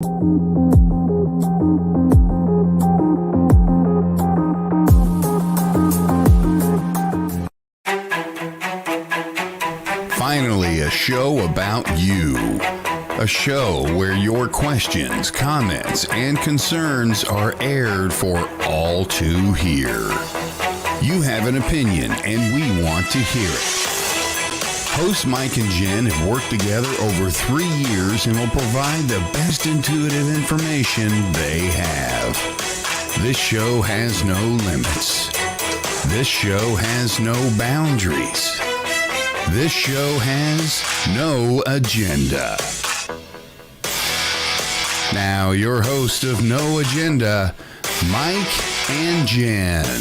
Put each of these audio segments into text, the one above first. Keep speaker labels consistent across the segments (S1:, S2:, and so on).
S1: Finally, a show about you. A show where your questions, comments, and concerns are aired for all to hear. You have an opinion, and we want to hear it. Hosts Mike and Jenn have worked together over 3 years and will provide the best intuitive information they have. This show has no limits. This show has no boundaries. This show has no agenda. Now, your host of No Agenda, Mike and Jenn.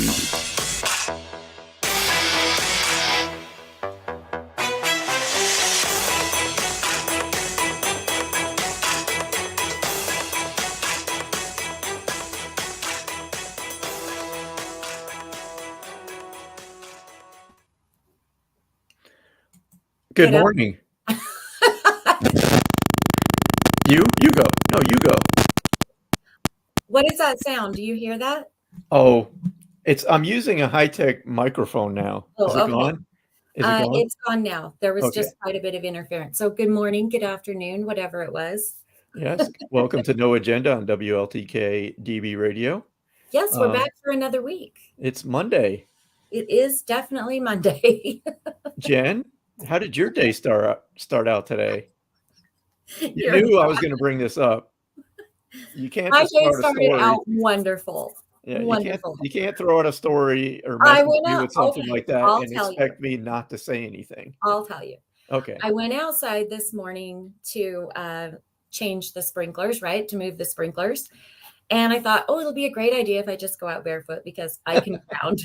S2: Good morning. You go. No, you go.
S3: What is that sound? Do you hear that?
S2: Oh, I'm using a high-tech microphone now.
S3: Oh,
S2: Is it
S3: okay.
S2: gone? Is it gone?
S3: It's gone now. There was
S2: Okay.
S3: just quite a bit of interference. So good morning, good afternoon, whatever it was.
S2: Yes. Welcome to No Agenda on WLTK-DB radio.
S3: Yes, we're back for another week.
S2: It's Monday.
S3: It is definitely Monday.
S2: Jen, how did your day start out today? You
S3: You're
S2: knew I was going to bring this up. You can't
S3: My
S2: just
S3: day
S2: start a
S3: started
S2: story.
S3: out wonderful.
S2: Yeah,
S3: Wonderful.
S2: You can't throw out a story or
S3: I
S2: message
S3: went
S2: me
S3: out.
S2: with something
S3: Okay,
S2: like that
S3: I'll
S2: and
S3: tell you.
S2: expect me not to say anything.
S3: I'll tell you.
S2: Okay.
S3: I went outside this morning to change the sprinklers, right? To move the sprinklers. And I thought, oh, it'll be a great idea if I just go out barefoot because I can ground.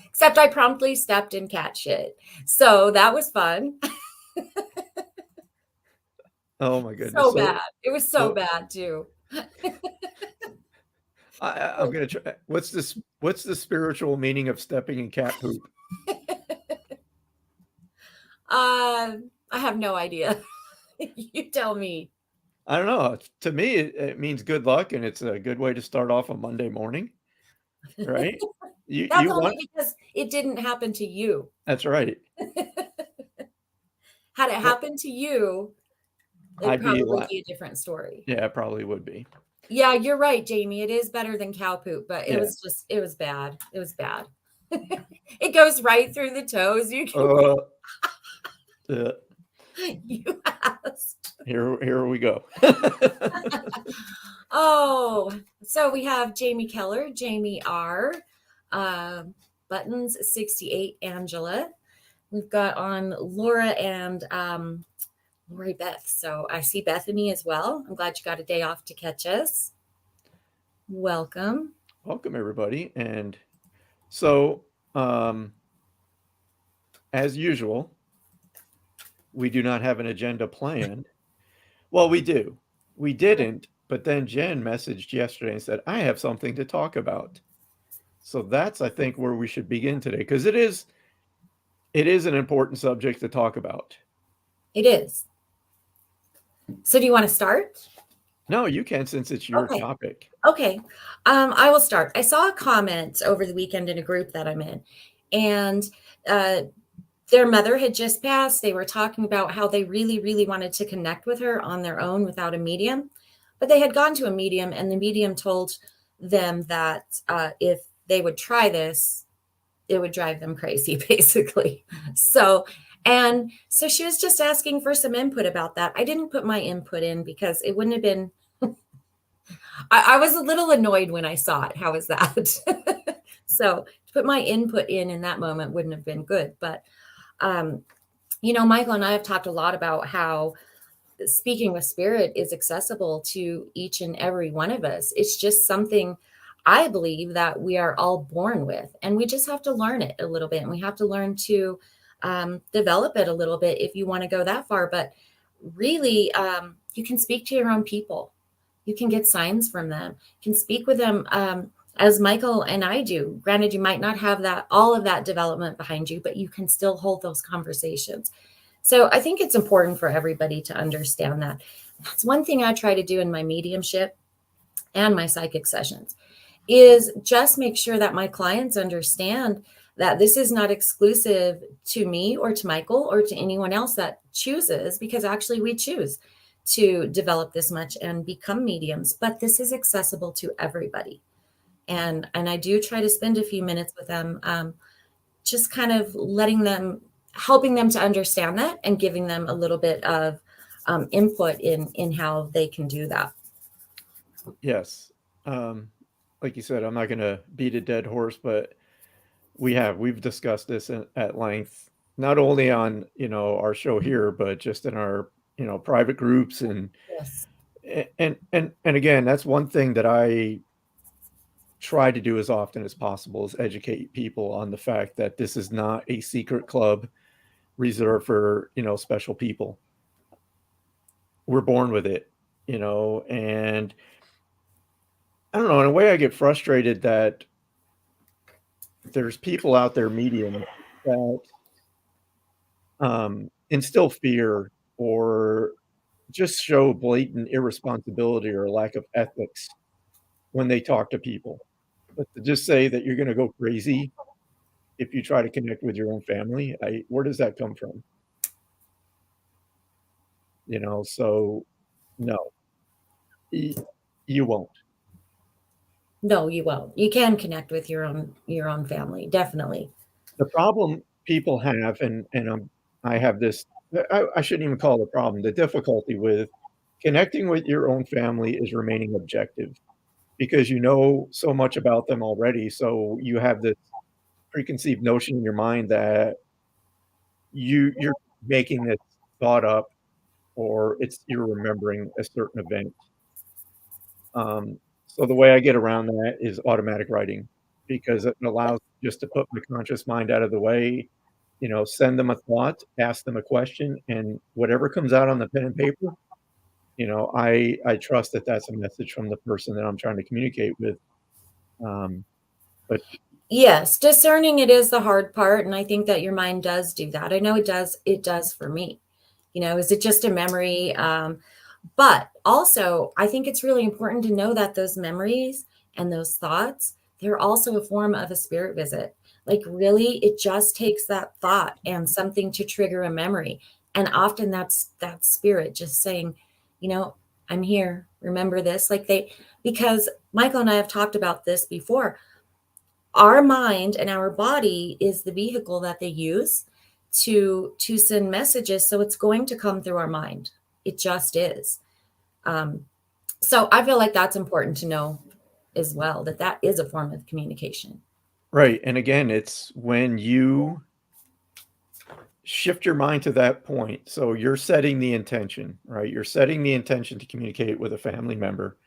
S3: Except I promptly stepped in cat shit. So that was fun.
S2: Oh my goodness.
S3: So bad. It was so bad too.
S2: I'm gonna try. What's the spiritual meaning of stepping in cat poop?
S3: I have no idea. You tell me.
S2: I don't know. To me, it means good luck, and it's a good way to start off a Monday morning, right?
S3: That's only because it didn't happen to you.
S2: That's right.
S3: Had it happened to you, it'd probably be a different story.
S2: Yeah, it probably would be.
S3: Yeah, you're right, Jamie. It is better than cow poop, but it was bad. It was bad. It goes right through the toes. You you asked.
S2: Here we go.
S3: Oh, so we have Jamie Keller, Jamie R, Buttons 68, Angela. We've got on Laura and Lori Beth. So I see Bethany as well. I'm glad you got a day off to catch us. Welcome.
S2: Welcome, everybody. And so, as usual, we do not have an agenda planned. Well, we do. We didn't, but then Jen messaged yesterday and said, I have something to talk about. So that's, I think, where we should begin today, because it is an important subject to talk about.
S3: It is. So do you want to start?
S2: No, you can, since it's your topic.
S3: Okay. I will start. I saw a comment over the weekend in a group that I'm in, and their mother had just passed. They were talking about how they really, really wanted to connect with her on their own without a medium, but they had gone to a medium, and the medium told them that if they would try this, it would drive them crazy, basically. So she was just asking for some input about that. I didn't put my input in because it wouldn't have been, I was a little annoyed when I saw it. How is that? So to put my input in that moment wouldn't have been good. But, Michael and I have talked a lot about how speaking with spirit is accessible to each and every one of us. It's just something I believe that we are all born with, and we just have to learn it a little bit, and we have to learn to develop it a little bit if you want to go that far. But really, you can speak to your own people. You can get signs from them. You can speak with them as Michael and I do. Granted, you might not have all of that development behind you, but you can still hold those conversations. So I think it's important for everybody to understand that. That's one thing I try to do in my mediumship and my psychic sessions, is just make sure that my clients understand that this is not exclusive to me or to Michael or to anyone else that chooses, because actually we choose to develop this much and become mediums, but this is accessible to everybody. And I do try to spend a few minutes with them, just kind of helping them to understand that and giving them a little bit of input in how they can do that.
S2: Yes. Like you said, I'm not going to beat a dead horse, but we've discussed this at length, not only on, our show here, but just in our, private groups. And
S3: Yes.
S2: again, that's one thing that I try to do as often as possible, is educate people on the fact that this is not a secret club reserved for, special people. We're born with it, and I don't know, in a way I get frustrated that there's people out there, mediums, that instill fear or just show blatant irresponsibility or lack of ethics when they talk to people. But to just say that you're going to go crazy if you try to connect with your own family, where does that come from? So no, you won't.
S3: No, you won't. You can connect with your own family, definitely.
S2: The problem people have, and I have this, I shouldn't even call it a problem. The difficulty with connecting with your own family is remaining objective, because you know so much about them already. So you have this preconceived notion in your mind that you're making this thought up, or you're remembering a certain event. So the way I get around that is automatic writing, because it allows just to put my conscious mind out of the way, send them a thought, ask them a question, and whatever comes out on the pen and paper, I trust that that's a message from the person that I'm trying to communicate with. But
S3: Yes, discerning it is the hard part, and I think that your mind does do that. I know it does for me. Is it just a memory? But also, I think it's really important to know that those memories and those thoughts, they're also a form of a spirit visit. Like, really, it just takes that thought and something to trigger a memory. And often that's that spirit just saying, I'm here. Remember this? Because Michael and I have talked about this before. Our mind and our body is the vehicle that they use to send messages. So it's going to come through our mind. It just is. So I feel like that's important to know as well, that is a form of communication.
S2: right. And again, it's when you shift your mind to that point. So you're setting the intention, right? You're setting the intention to communicate with a family member.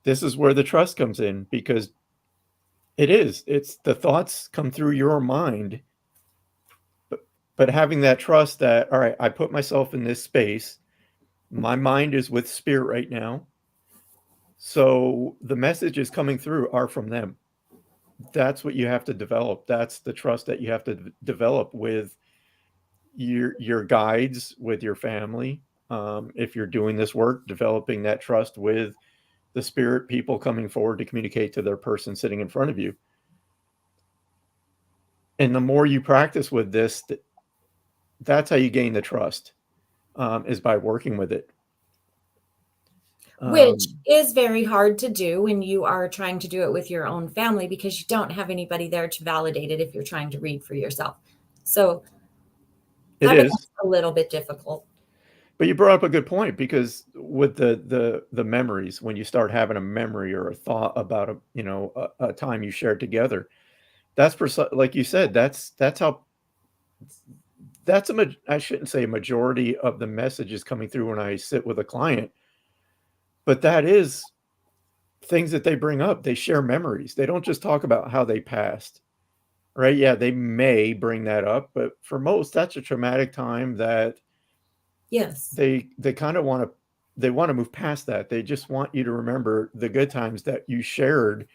S2: This is where the trust comes in, because it's the thoughts come through your mind, but having that trust that, all right, I put myself in this space. My mind is with spirit right now. So the messages coming through are from them. That's what you have to develop. That's the trust that you have to develop with your guides, with your family. If you're doing this work, developing that trust with the spirit people coming forward to communicate to their person sitting in front of you. And the more you practice with this, that's how you gain the trust, is by working with it.
S3: Which is very hard to do when you are trying to do it with your own family, because you don't have anybody there to validate it if you're trying to read for yourself. So
S2: it
S3: that
S2: is
S3: becomes a little bit difficult.
S2: But you brought up a good point, because with the memories, when you start having a memory or a thought about a time you shared together, that's like you said, that's how I shouldn't say a majority of the messages coming through when I sit with a client, but that is things that they bring up. They share memories. They don't just talk about how they passed, right? Yeah, they may bring that up, but for most, that's a traumatic time that
S3: Yes.
S2: they kind of want to move past that. They just want you to remember the good times that you shared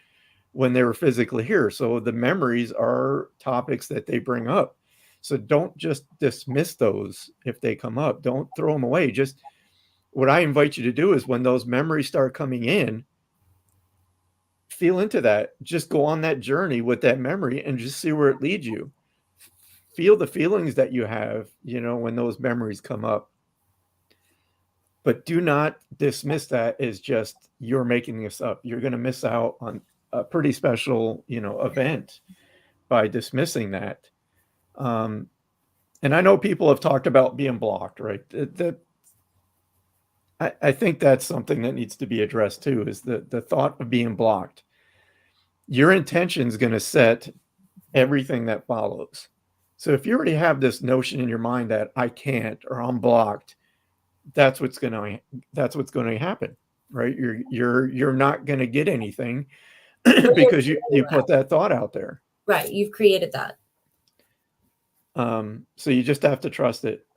S2: when they were physically here. So the memories are topics that they bring up. So don't just dismiss those if they come up. Don't throw them away. Just what I invite you to do is when those memories start coming in, feel into that. Just go on that journey with that memory and just see where it leads you. Feel the feelings that you have, when those memories come up. But do not dismiss that as just you're making this up. You're going to miss out on a pretty special, event by dismissing that. And I know people have talked about being blocked, right? I think that's something that needs to be addressed too, is the thought of being blocked. Your intention is going to set everything that follows. So if you already have this notion in your mind that I can't or I'm blocked, that's what's going to happen, right? You're not going to get anything because you put that thought out there.
S3: Right. You've created that.
S2: So you just have to trust it.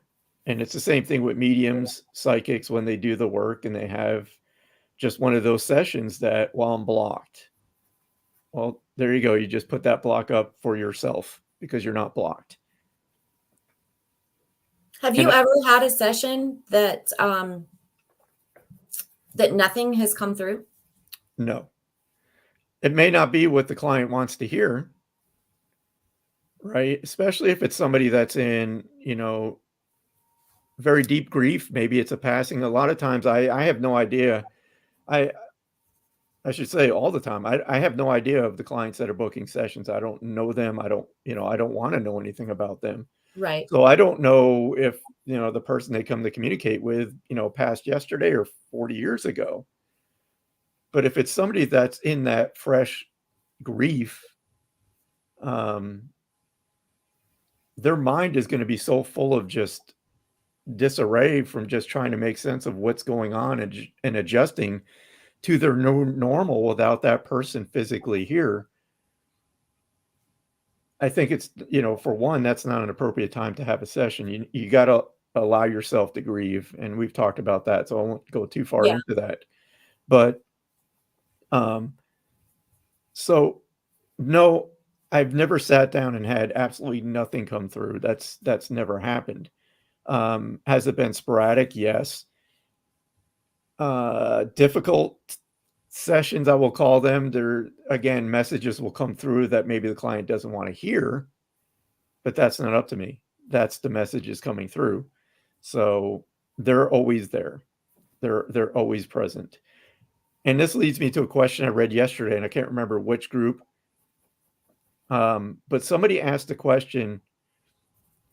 S2: And it's the same thing with mediums, psychics, when they do the work and they have just one of those sessions that, well, I'm blocked. Well, there you go. You just put that block up for yourself because you're not blocked.
S3: Have you ever had a session that that nothing has come through?
S2: No. It may not be what the client wants to hear, right? Especially if it's somebody that's in, very deep grief. Maybe it's a passing. A lot of times I have no idea. I should say all the time. I have no idea of the clients that are booking sessions. I don't know them. I don't want to know anything about them.
S3: Right.
S2: So I don't know if, the person they come to communicate with, passed yesterday or 40 years ago. But if it's somebody that's in that fresh grief, their mind is going to be so full of just disarray from just trying to make sense of what's going on and adjusting to their new normal without that person physically here. I think it's, for one, that's not an appropriate time to have a session. You got to allow yourself to grieve. And we've talked about that, so I won't go too far into that. But, so no, I've never sat down and had absolutely nothing come through. That's never happened. Has it been sporadic? Yes. Difficult sessions, I will call them. There, again, messages will come through that maybe the client doesn't want to hear, but that's not up to me. That's the messages coming through. So they're always there. They're always present. And this leads me to a question I read yesterday, and I can't remember which group. But somebody asked a question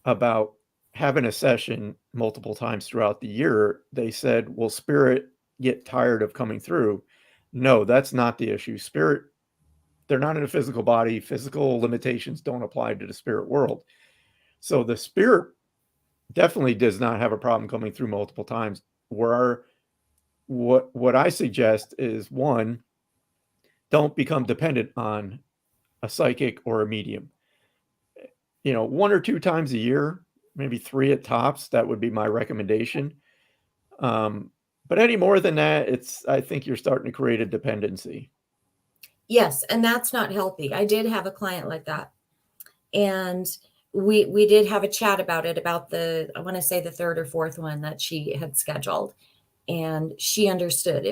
S2: about having a session multiple times throughout the year. They said, will spirit get tired of coming through? No, that's not the issue. Spirit, they're not in a physical body. Physical limitations don't apply to the spirit world. So the spirit definitely does not have a problem coming through multiple times. What I suggest is, one, don't become dependent on a psychic or a medium. 1 or 2 times a year, maybe 3 at tops, that would be my recommendation. But any more than that, I think you're starting to create a dependency.
S3: Yes, and that's not healthy. I did have a client like that. And we did have a chat about it, about I want to say the 3rd or 4th one that she had scheduled. And she understood.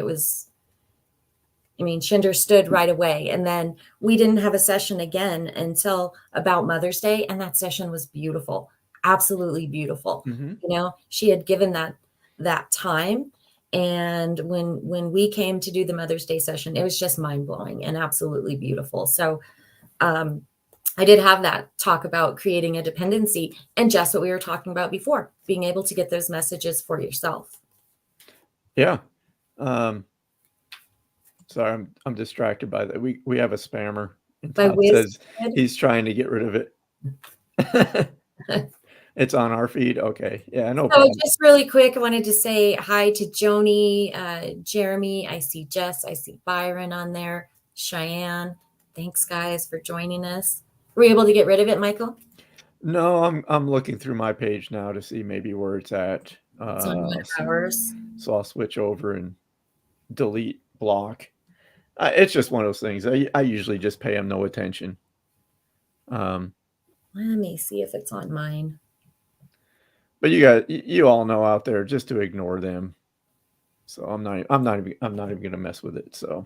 S3: She understood right away. And then we didn't have a session again until about Mother's Day. And that session was beautiful. Absolutely beautiful.
S2: Mm-hmm.
S3: She had given that time. And when we came to do the Mother's Day session, it was just mind blowing and absolutely beautiful. So, I did have that talk about creating a dependency and just what we were talking about before, being able to get those messages for yourself.
S2: Yeah. Sorry, I'm distracted by that. We have a spammer. And Todd says he's trying to get rid of it. It's on our feed. Okay. Yeah, no problem.
S3: So just really quick, I wanted to say hi to Joni, Jeremy. I see Jess. I see Byron on there. Cheyenne. Thanks, guys, for joining us. Were you able to get rid of it, Michael?
S2: No, I'm looking through my page now to see maybe where it's at.
S3: It's on ours.
S2: So I'll switch over and delete, block. It's just one of those things. I usually just pay them no attention.
S3: Let me see if it's on mine.
S2: But you all know out there just to ignore them. So I'm not even going to mess with it. So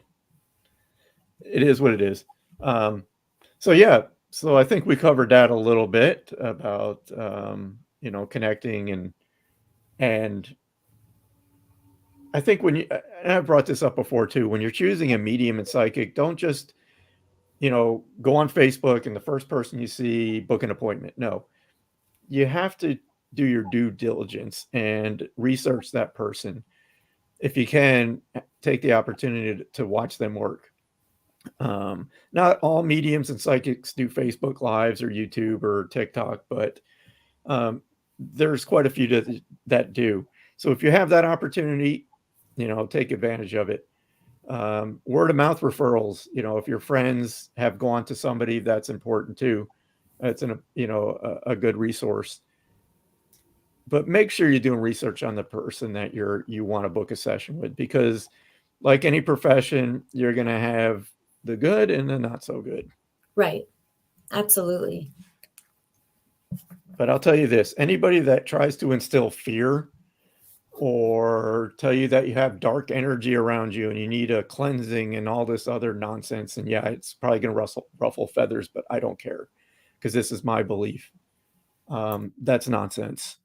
S2: it is what it is. So yeah, so I think we covered that a little bit about connecting and I think when and I've brought this up before too, when you're choosing a medium and psychic, don't just go on Facebook and the first person you see, book an appointment. No, you have to do your due diligence and research that person. If you can, take the opportunity to watch them work. Not all mediums and psychics do Facebook Lives or YouTube or TikTok, but there's quite a few that do. So if you have that opportunity, take advantage of it. Word of mouth referrals, if your friends have gone to somebody, that's important too. It's a good resource. But make sure you're doing research on the person that you want to book a session with, because like any profession, you're going to have the good and the not so good.
S3: Right. Absolutely.
S2: But I'll tell you this, anybody that tries to instill fear or tell you that you have dark energy around you and you need a cleansing and all this other nonsense, and yeah, it's probably going to ruffle feathers, but I don't care because this is my belief. That's nonsense.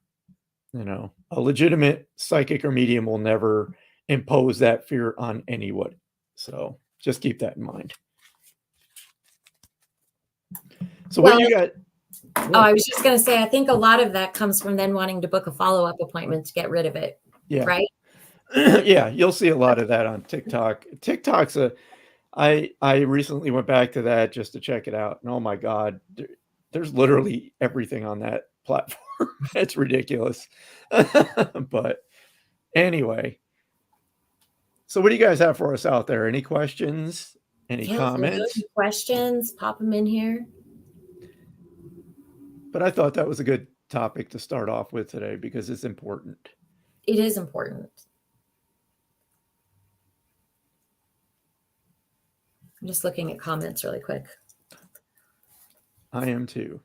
S2: A legitimate psychic or medium will never impose that fear on anyone. So just keep that in mind. So what do you got?
S3: Oh, I was just going to say, I think a lot of that comes from then wanting to book a follow-up appointment to get rid of it.
S2: Yeah.
S3: Right.
S2: Yeah. You'll see a lot of that on TikTok. I recently went back to that just to check it out. And oh my God, there's literally everything on that platform. It's ridiculous. But anyway, so what do you guys have for us out there? Any questions? Any comments?
S3: Questions? Pop them in here.
S2: But I thought that was a good topic to start off with today because it's important.
S3: It is important. I'm just looking at comments really quick.
S2: I am too.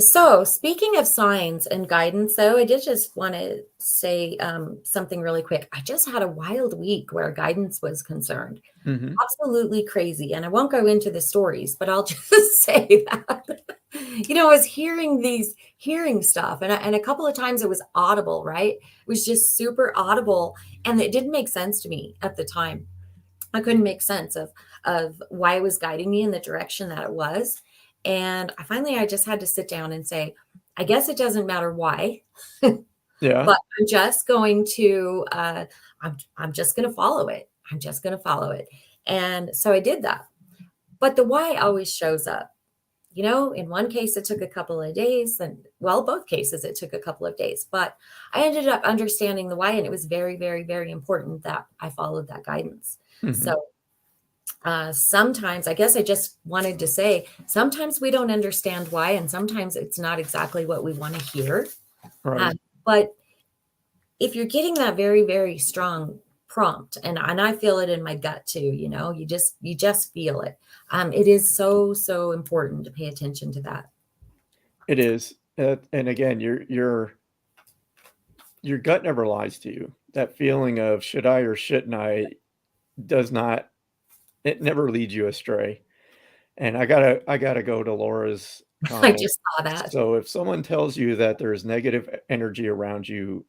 S3: So speaking of signs and guidance, though, I did just want to say something really quick. I just had a wild week where guidance was concerned.
S2: Mm-hmm.
S3: Absolutely crazy. And I won't go into the stories, but I'll just say that, I was hearing stuff. And a couple of times it was audible, right? It was just super audible. And it didn't make sense to me at the time. I couldn't make sense of why it was guiding me in the direction that it was. And I just had to sit down and say, I guess it doesn't matter why.
S2: Yeah.
S3: But I'm just going to, I'm just going to follow it. I'm just going to follow it. And so I did that. But the why always shows up. In one case, it took a couple of days. Both cases, it took a couple of days. But I ended up understanding the why. And it was very, very, very important that I followed that guidance. Mm-hmm. So sometimes, I guess I just wanted to say, sometimes we don't understand why, and sometimes it's not exactly what we want to hear.
S2: Right.
S3: But if you're getting that very, very strong prompt, and I feel it in my gut too, you just feel it. It is so, so important to pay attention to that. It
S2: is. And again, your gut never lies to you. That feeling of should I or shouldn't I it never leads you astray. And I gotta go to Laura's comment.
S3: I just saw that.
S2: So if someone tells you that there's negative energy around you,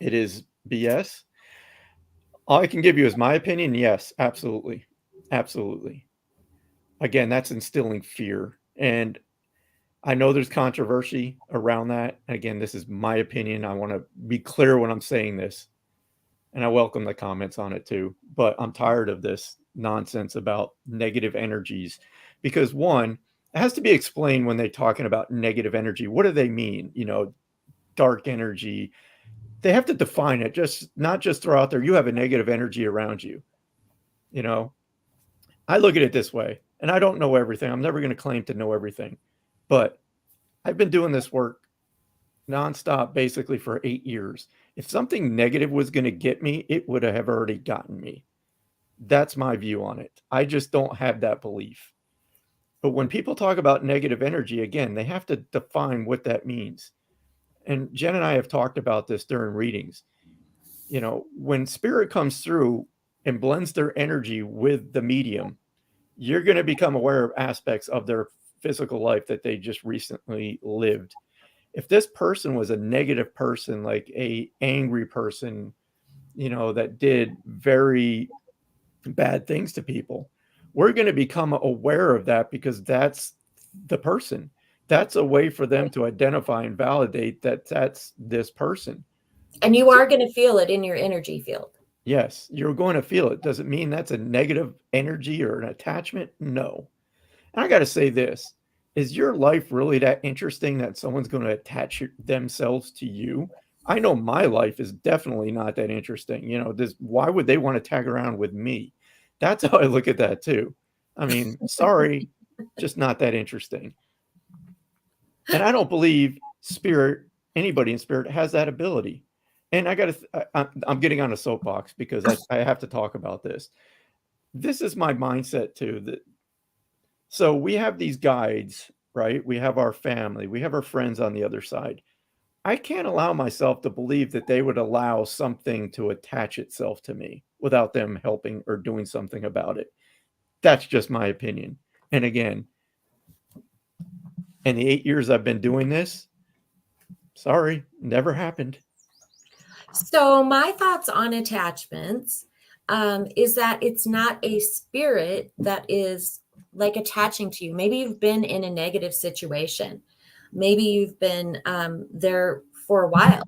S2: it is BS. All I can give you is my opinion. Yes, absolutely. Absolutely. Again, that's instilling fear. And I know there's controversy around that. Again, this is my opinion. I want to be clear when I'm saying this. And I welcome the comments on it too. But I'm tired of this nonsense about negative energies, because one, it has to be explained when they're talking about negative energy. What do they mean? Dark energy. They have to define it, not just throw out there, you have a negative energy around you. I look at it this way, and I don't know everything. I'm never going to claim to know everything, but I've been doing this work nonstop basically for 8 years. If something negative was going to get me, it would have already gotten me. That's my view on it. I just don't have that belief. But when people talk about negative energy, again, they have to define what that means. And Jen and I have talked about this during readings. When spirit comes through and blends their energy with the medium, you're going to become aware of aspects of their physical life that they just recently lived. If this person was a negative person, like a angry person, that did very bad things to people, we're going to become aware of that because that's the person. That's a way for them to identify and validate that that's this person.
S3: And you are going to feel it in your energy field.
S2: Yes, you're going to feel it. Does it mean that's a negative energy or an attachment? No. And I got to say this, is your life really that interesting that someone's going to attach themselves to you? I know my life is definitely not that interesting. Why would they want to tag around with me? That's how I look at that too. I mean, sorry, just not that interesting. And I don't believe anybody in spirit has that ability. And I'm getting on a soapbox because I have to talk about this. This is my mindset too. So we have these guides, right? We have our family, we have our friends on the other side. I can't allow myself to believe that they would allow something to attach itself to me without them helping or doing something about it. That's just my opinion. And again, in the 8 years I've been doing this, sorry, never happened.
S3: So my thoughts on attachments is that it's not a spirit that is like attaching to you. Maybe you've been in a negative situation. Maybe you've been there for a while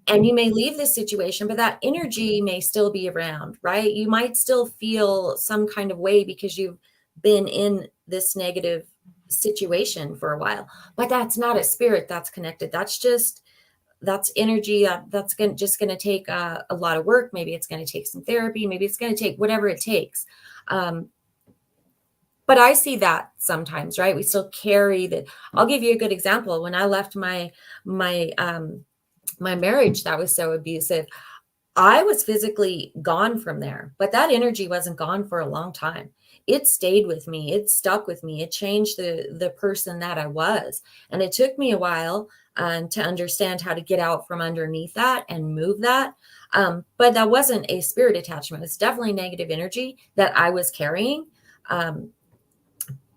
S3: and you may leave this situation, but that energy may still be around, right? You might still feel some kind of way because you've been in this negative situation for a while, but that's not a spirit that's connected. That's energy that's just going to take a lot of work. Maybe it's going to take some therapy. Maybe it's going to take whatever it takes. But I see that sometimes, right? We still carry that. I'll give you a good example. When I left my marriage that was so abusive, I was physically gone from there, but that energy wasn't gone for a long time. It stayed with me. It stuck with me. It changed the person that I was. And it took me a while to understand how to get out from underneath that and move that. But that wasn't a spirit attachment. It's definitely negative energy that I was carrying.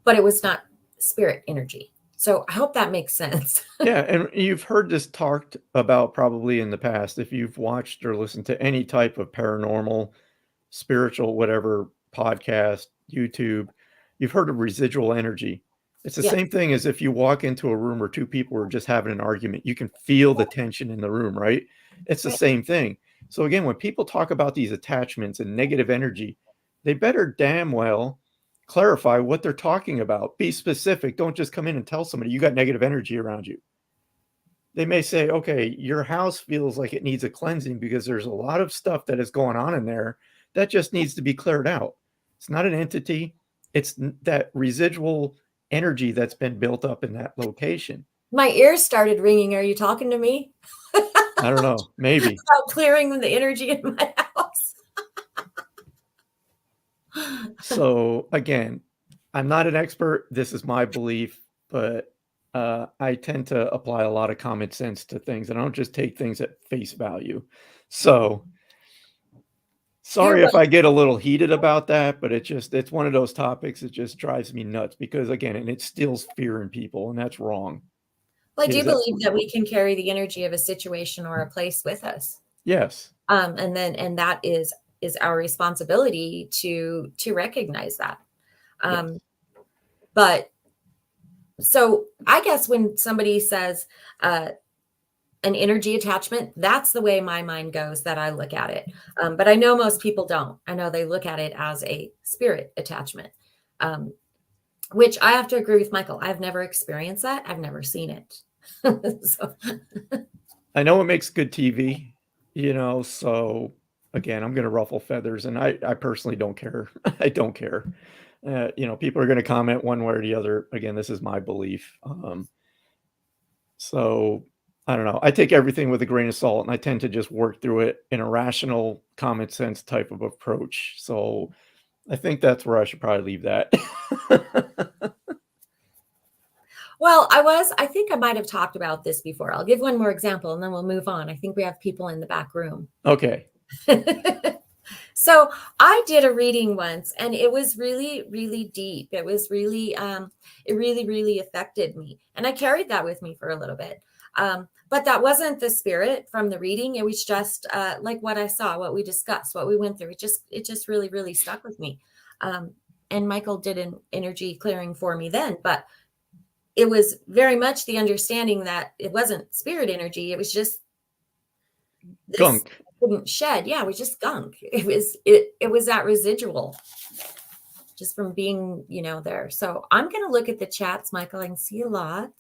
S3: But it was not spirit energy. So I hope that makes sense.
S2: Yeah. And you've heard this talked about probably in the past. If you've watched or listened to any type of paranormal, spiritual, whatever podcast, YouTube, you've heard of residual energy. It's the same thing as if you walk into a room where two people are just having an argument. You can feel the tension in the room, right? It's the same thing. So again, when people talk about these attachments and negative energy, they better damn well clarify what they're talking about. Be specific. Don't just come in and tell somebody you got negative energy around you. They may say, okay, your house feels like it needs a cleansing because there's a lot of stuff that is going on in there that just needs to be cleared out. It's not an entity. It's that residual energy that's been built up in that location.
S3: My ears started ringing. Are you talking to me?
S2: I don't know. Maybe.
S3: About clearing the energy in my house.
S2: So again, I'm not an expert. This is my belief, but I tend to apply a lot of common sense to things, and I don't just take things at face value. So sorry if I get a little heated about that, but it's one of those topics that just drives me nuts because again, and it instills fear in people, and that's wrong.
S3: Well, I do believe that we can carry the energy of a situation or a place with us.
S2: Yes.
S3: And that is our responsibility to recognize that.
S2: Yes.
S3: But so I guess when somebody says an energy attachment, that's the way my mind goes, that I look at it. But I know most people don't. I know they look at it as a spirit attachment, which I have to agree with Michael. I've never experienced that. I've never seen it. So.
S2: I know it makes good TV, so again, I'm going to ruffle feathers, and I personally don't care. I don't care. People are going to comment one way or the other. Again, this is my belief. So I don't know. I take everything with a grain of salt, and I tend to just work through it in a rational, common sense type of approach. So I think that's where I should probably leave that.
S3: Well, I think I might have talked about this before. I'll give one more example and then we'll move on. I think we have people in the back room.
S2: Okay.
S3: So I did a reading once and it was really, really deep. It was really, it really, really affected me. And I carried that with me for a little bit. But that wasn't the spirit from the reading. It was just like what I saw, what we discussed, what we went through. It just really, really stuck with me. And Michael did an energy clearing for me then, but it was very much the understanding that it wasn't spirit energy. It was just this
S2: Gunk.
S3: Couldn't shed. Yeah, it was just gunk. It was that residual just from being, there. So I'm going to look at the chats, Michael. I can see a lot.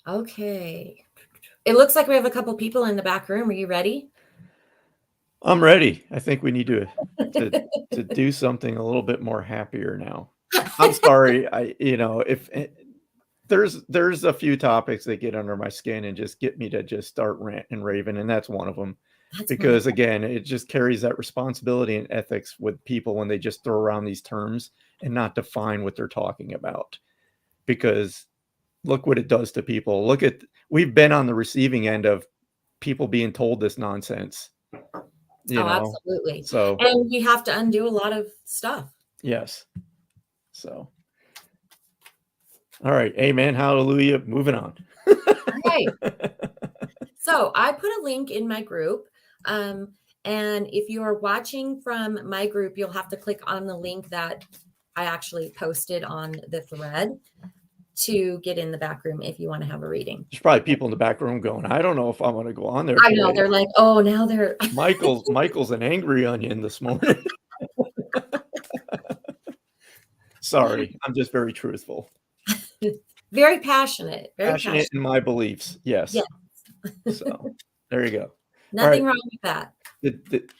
S3: Okay. It looks like we have a couple people in the back room. Are you ready?
S2: I'm ready. I think we need to do something a little bit more happier now. I'm sorry. If there's a few topics that get under my skin and just get me to just start ranting and raving, and that's one of them. Because again, it just carries that responsibility and ethics with people when they just throw around these terms and not define what they're talking about. Because look what it does to people. We've been on the receiving end of people being told this nonsense.
S3: Absolutely.
S2: So,
S3: and we have to undo a lot of stuff.
S2: Yes. So, all right. Amen. Hallelujah. Moving on.
S3: Okay. So I put a link in my group. And if you are watching from my group, you'll have to click on the link that I actually posted on the thread to get in the back room if you want to have a reading.
S2: There's probably people in the back room going, I don't know if I want to go on there.
S3: I know. They're like, oh, now they're
S2: Michael's an angry onion this morning. Sorry. I'm just very truthful.
S3: Very passionate. Very
S2: passionate in my beliefs. Yes. So there you go.
S3: Nothing wrong with that.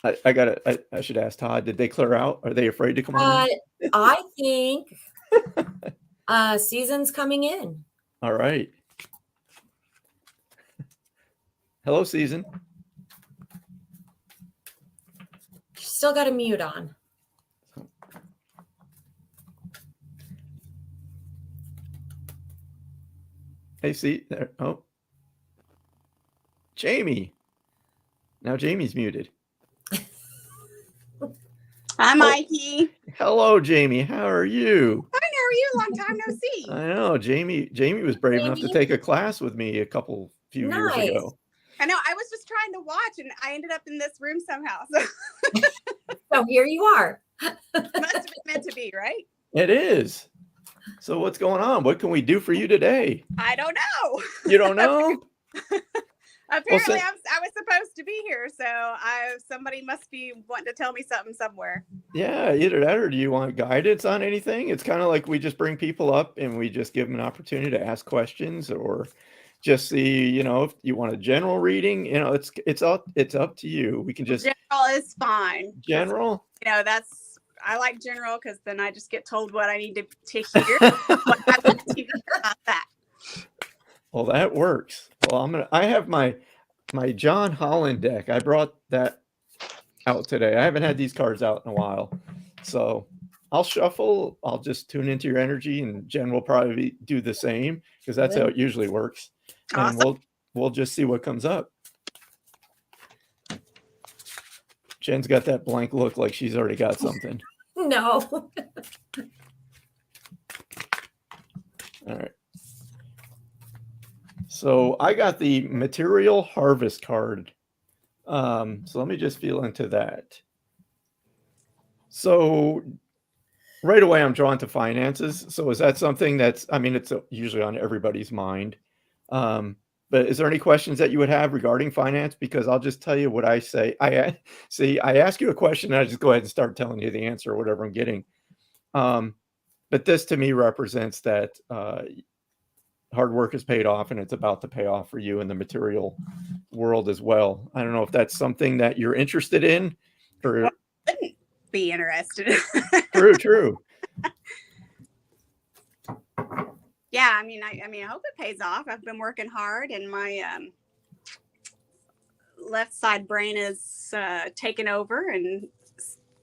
S2: I should ask Todd, did they clear out? Are they afraid to come on?
S3: I think season's coming in.
S2: All right. Hello, Season.
S3: Still got a mute on.
S2: Hey, see there. Oh, Jamie. Now Jamie's muted.
S4: Hi, Mikey.
S2: Hello, Jamie. How are you?
S4: Fine. How are you? Long time no see.
S2: I know. Jamie was brave enough to take a class with me a few years ago.
S4: I know. I was just trying to watch, and I ended up in this room somehow.
S3: So here you are.
S4: Must have been meant to be, right?
S2: It is. So what's going on? What can we do for you today?
S4: I don't know.
S2: You don't know?
S4: Apparently, I was supposed to be here, so somebody must be wanting to tell me something somewhere.
S2: Yeah, either that or do you want guidance on anything? It's kind of like we just bring people up and we just give them an opportunity to ask questions or just see, if you want a general reading, it's up to you. We can just
S4: general is fine.
S2: General?
S4: I like general because then I just get told what I need to hear. What I want to hear about that.
S2: Well, that works. Well, I have my John Holland deck. I brought that out today. I haven't had these cards out in a while. So I'll shuffle. I'll just tune into your energy, and Jen will probably do the same because that's how it usually works.
S4: Awesome.
S2: And we'll just see what comes up. Jen's got that blank look like she's already got something.
S3: No.
S2: All right. So I got the Material Harvest card. So let me just feel into that. So right away, I'm drawn to finances. So is that something it's usually on everybody's mind. But is there any questions that you would have regarding finance? Because I'll just tell you what I say. I ask you a question and I just go ahead and start telling you the answer or whatever I'm getting. But this to me represents that hard work is paid off and it's about to pay off for you in the material world as well. I don't know if that's something that you're interested in or
S4: wouldn't be interested.
S2: True.
S4: Yeah, I hope it pays off. I've been working hard, and my left side brain is taken over, and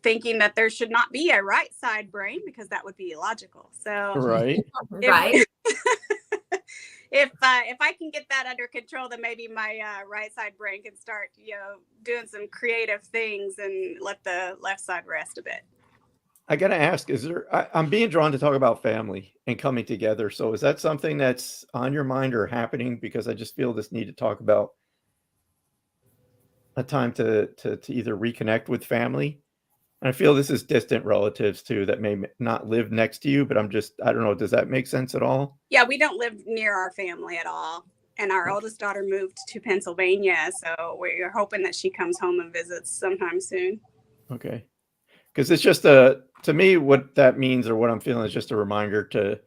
S4: thinking that there should not be a right side brain because that would be illogical. So
S2: Right.
S3: Right.
S4: if I can get that under control, then maybe my right side brain can start, doing some creative things and let the left side rest a bit.
S2: I got to ask, I'm being drawn to talk about family and coming together. So is that something that's on your mind or happening? Because I just feel this need to talk about a time to either reconnect with family. And I feel this is distant relatives too, that may not live next to you, but I don't know. Does that make sense at all?
S4: Yeah, we don't live near our family at all. And our oldest daughter moved to Pennsylvania. So we're hoping that she comes home and visits sometime soon.
S2: Okay. Because it's just to me, what that means or what I'm feeling is just a reminder to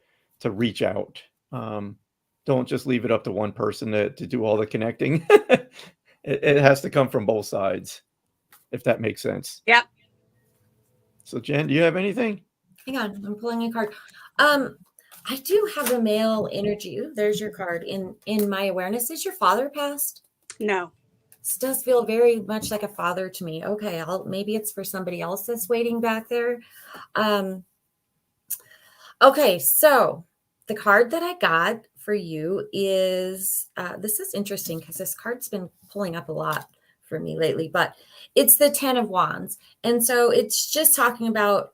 S2: reach out. Don't just leave it up to one person to do all the connecting. It has to come from both sides, if that makes sense.
S4: Yep.
S2: So Jen, do you have anything?
S3: Hang on, I'm pulling a card. I do have a male energy. Ooh, there's your card. In my awareness, is your father passed?
S4: No.
S3: This does feel very much like a father to me. Okay, maybe it's for somebody else that's waiting back there. Okay, so the card that I got for you is, this is interesting because this card's been pulling up a lot for me lately, but it's the 10 of Wands. And so it's just talking about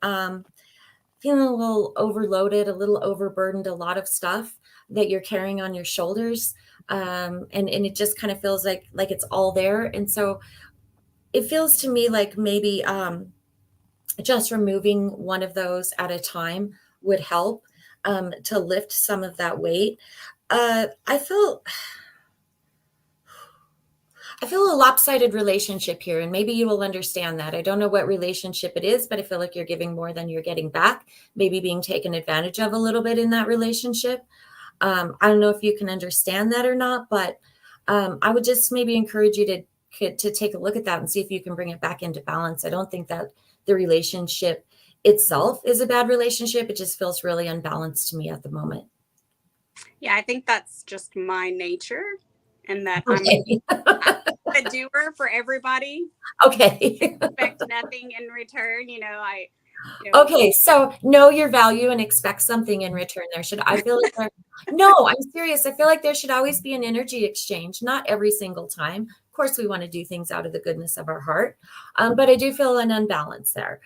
S3: feeling a little overloaded, a little overburdened, a lot of stuff that you're carrying on your shoulders. And it just kind of feels like it's all there. And so it feels to me like maybe just removing one of those at a time would help to lift some of that weight. I feel a lopsided relationship here, and maybe you will understand that. I don't know what relationship it is, but I feel like you're giving more than you're getting back, maybe being taken advantage of a little bit in that relationship. I don't know if you can understand that or not, but I would just maybe encourage you to take a look at that and see if you can bring it back into balance. I don't think that the relationship itself is a bad relationship. It just feels really unbalanced to me at the moment.
S4: Yeah, I think that's just my nature, and that
S3: Okay.
S4: I'm a doer for everybody.
S3: Okay.
S4: Expect nothing in return.
S3: Okay, so know your value and expect something in return. No, I'm serious. I feel like there should always be an energy exchange, not every single time. Of course, we want to do things out of the goodness of our heart, but I do feel an unbalance there.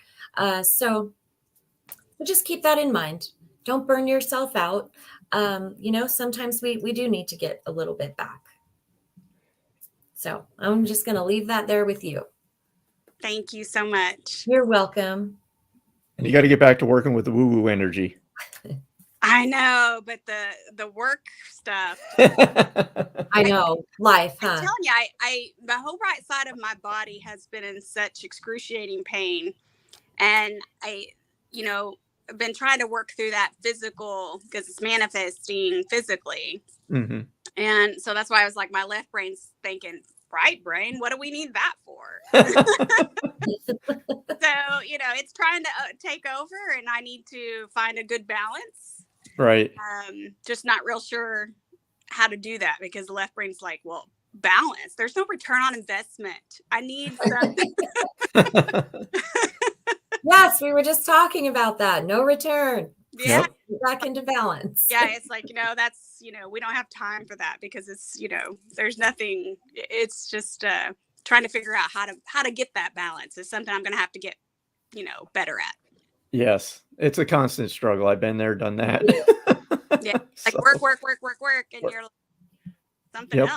S3: So just keep that in mind. Don't burn yourself out. Sometimes we do need to get a little bit back. So I'm just going to leave that there with you.
S4: Thank you so much.
S3: You're welcome.
S2: And you got to get back to working with the woo-woo energy.
S4: I know, but the work stuff.
S3: I know. Life, huh?
S4: I'm telling you, the whole right side of my body has been in such excruciating pain. And I've been trying to work through that physical, because it's manifesting physically. Mm-hmm. And so that's why I was like, my left brain's thinking, right brain, what do we need that for? So, it's trying to take over, and I need to find a good balance.
S2: Right.
S4: Just not real sure how to do that, because the left brain's like, well, balance. There's no return on investment. I need something.
S3: Yes, we were just talking about that. No return.
S4: Yeah.
S3: Yep. Back into balance.
S4: Yeah, it's like, that's, we don't have time for that, because it's, there's nothing. It's just trying to figure out how to get that balance is something I'm going to have to get, better at.
S2: Yes. It's a constant struggle. I've been there, done that.
S4: Yeah. Like work. And you're like, something else.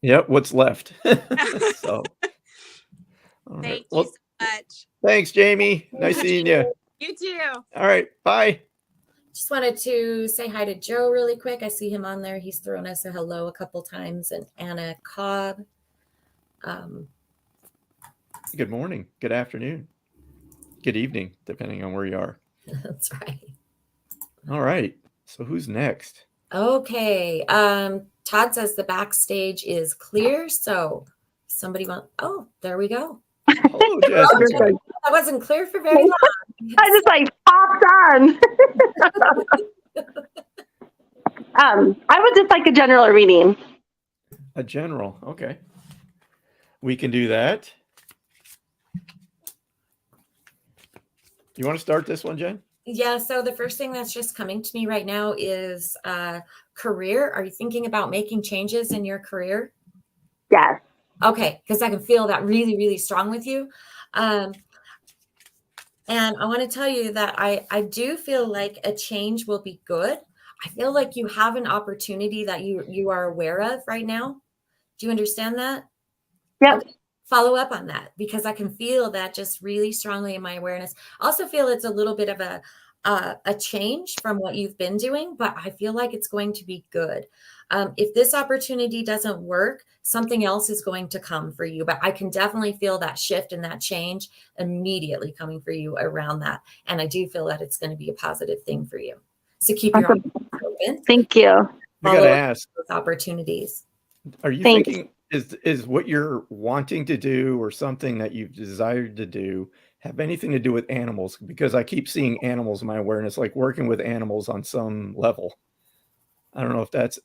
S2: Yep. What's left? So.
S4: Thank you so much.
S2: Thanks, Jamie. Nice seeing you.
S4: You too.
S2: All right. Bye.
S3: Just wanted to say hi to Joe really quick. I see him on there. He's thrown us a hello a couple times. And Anna Cobb.
S2: Good morning. Good afternoon. Good evening, depending on where you are.
S3: That's right.
S2: All right. So who's next?
S3: Okay. Todd says the backstage is clear. So oh, there we go.
S2: Oh, Jessica.
S3: That wasn't clear for very long.
S5: I just popped on. I would just like a general reading.
S2: A general. Okay. We can do that. You want to start this one, Jen?
S3: Yeah. So the first thing that's just coming to me right now is career. Are you thinking about making changes in your career?
S5: Yes.
S3: Okay, because I can feel that really, really strong with you. And I want to tell you that I do feel like a change will be good. I feel like you have an opportunity that you are aware of right now. Do you understand that?
S5: Yep.
S3: Okay. Follow up on that, because I can feel that just really strongly in my awareness. I also feel it's a little bit of a change from what you've been doing, but I feel like it's going to be good. If this opportunity doesn't work, something else is going to come for you. But I can definitely feel that shift and that change immediately coming for you around that. And I do feel that it's going to be a positive thing for you. So keep your eyes open.
S5: Thank you.
S2: I gotta
S3: Follow
S2: ask,
S3: those opportunities.
S2: are you
S5: Thanks.
S2: thinking is what you're wanting to do or something that you've desired to do have anything to do with animals? Because I keep seeing animals in my awareness, like working with animals on some level. I don't know if that's,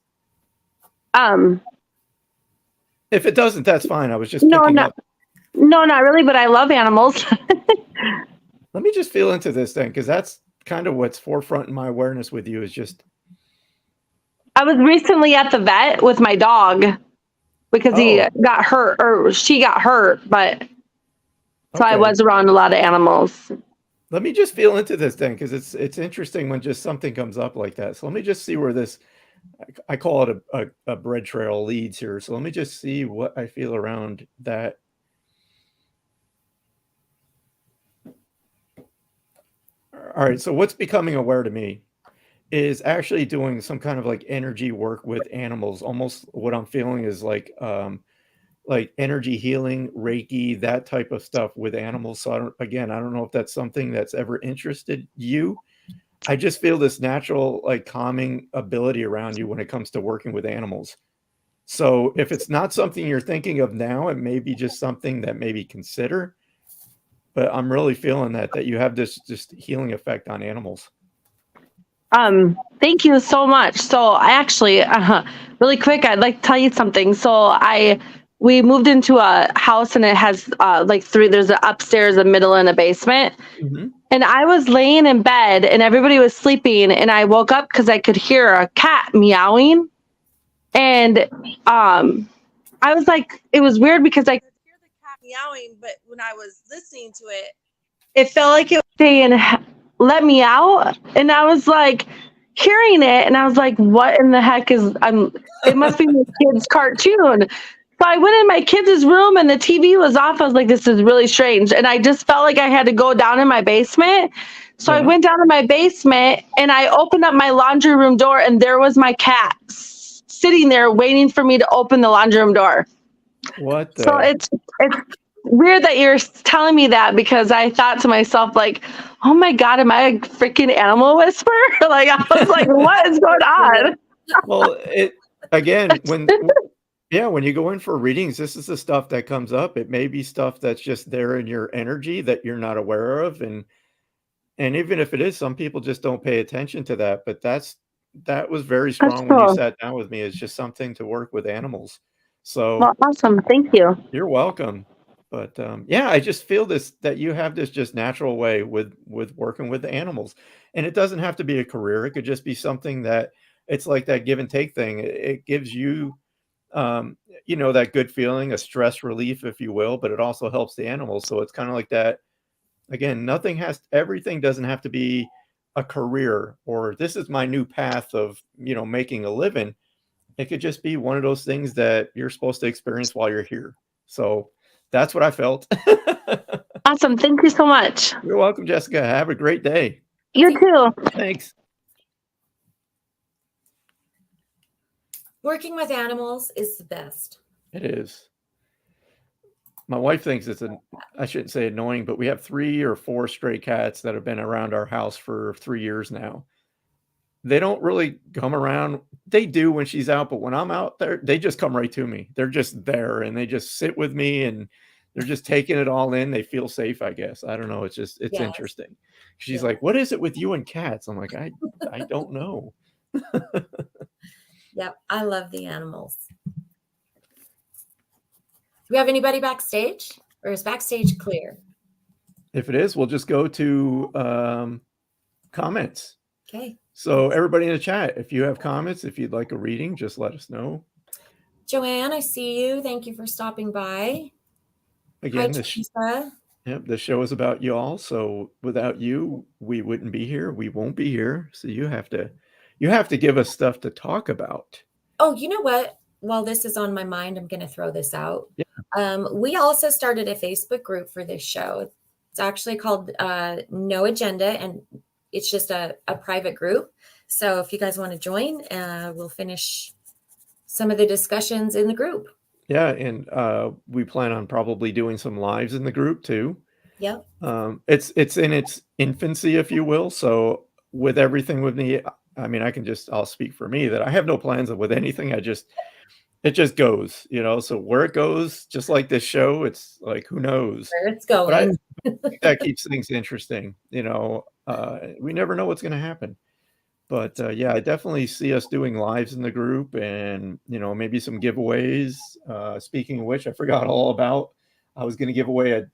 S2: if it doesn't, that's fine. I was just
S5: No,
S2: picking up.
S5: no, not really, but I love animals.
S2: Let me just feel into this thing, because that's kind of what's forefront in my awareness with you is just,
S5: I was recently at the vet with my dog because he
S2: Oh.
S5: got hurt, or she got hurt, but so I
S2: okay.
S5: was around a lot of animals.
S2: Let me just feel into this thing, because it's interesting when just something comes up like that. So let me just see where this, I call it a bread trail leads here. So let me just see what I feel around that. All right. So what's becoming aware to me is actually doing some kind of like energy work with animals. Almost what I'm feeling is like energy healing, Reiki, that type of stuff with animals. So I don't know if that's something that's ever interested you. I just feel this natural, like calming ability around you when it comes to working with animals. So if it's not something you're thinking of now, it may be just something that maybe consider, but I'm really feeling that you have this just healing effect on animals.
S5: Thank you so much. So I actually, really quick, I'd like to tell you something. So we moved into a house and it has like there's an upstairs, a middle, and a basement.
S2: Mm-hmm.
S5: And I was laying in bed and everybody was sleeping, and I woke up because I could hear a cat meowing. And I was like, it was weird because I could hear the cat meowing, but when I was listening to it, it felt like it was saying, let me out. And I was like hearing it, and I was like, what in the heck is, it must be my kid's cartoon. So I went in my kids' room and the TV was off. I was like, this is really strange. And I just felt like I had to go down in my basement. So I went down in my basement and I opened up my laundry room door, and there was my cat sitting there waiting for me to open the laundry room door.
S2: What the?
S5: So it's weird that you're telling me that, because I thought to myself, like, oh my God, am I a freaking animal whisperer? Like, I was like, what is going on?
S2: Well, again, when you go in for readings, this is the stuff that comes up. It may be stuff that's just there in your energy that you're not aware of. And even if it is, some people just don't pay attention to that. But that was very strong when you sat down with me. It's just something to work with animals. So
S5: well, awesome. Thank you.
S2: You're welcome. But I just feel that you have this just natural way with working with the animals. And it doesn't have to be a career. It could just be something that it's like that give and take thing. It gives you that good feeling, a stress relief, if you will, but it also helps the animals. So it's kind of like that. Again, everything doesn't have to be a career, or this is my new path of, making a living. It could just be one of those things that you're supposed to experience while you're here. So that's what I felt.
S5: Awesome. Thank you so much.
S2: You're welcome, Jessica. Have a great day.
S5: You too.
S2: Thanks.
S3: Working with animals is the best.
S2: It is. My wife thinks I shouldn't say annoying, but we have 3 or 4 stray cats that have been around our house for 3 years now. They don't really come around. They do when she's out, but when I'm out there, they just come right to me. They're just there and they just sit with me and they're just taking it all in. They feel safe, I guess. I don't know. It's interesting. She's like, what is it with you and cats? I'm like, I don't know.
S3: Yep. I love the animals. Do we have anybody backstage, or is backstage clear?
S2: If it is, we'll just go to comments.
S3: Okay.
S2: So everybody in the chat, if you have comments, if you'd like a reading, just let us know.
S3: Joanne, I see you. Thank you for stopping by.
S2: Again,
S3: Hi, Teresa.
S2: This show is about y'all. So without you, we wouldn't be here. We won't be here. So you have to give us stuff to talk about.
S3: Oh, you know what? While this is on my mind, I'm going to throw this out.
S2: Yeah.
S3: We also started a Facebook group for this show. It's actually called No Agenda, and it's just a private group. So if you guys want to join, we'll finish some of the discussions in the group.
S2: Yeah, and we plan on probably doing some lives in the group too.
S3: Yep.
S2: It's in its infancy, if you will. So with everything with me, I mean, I'll speak for me that I have no plans with anything. It just goes, so where it goes, just like this show, it's like, who knows
S3: where it's going.
S2: But I think that keeps things interesting. We never know what's going to happen. But yeah, I definitely see us doing lives in the group and, maybe some giveaways. Speaking of which, I forgot all about, I was going to give away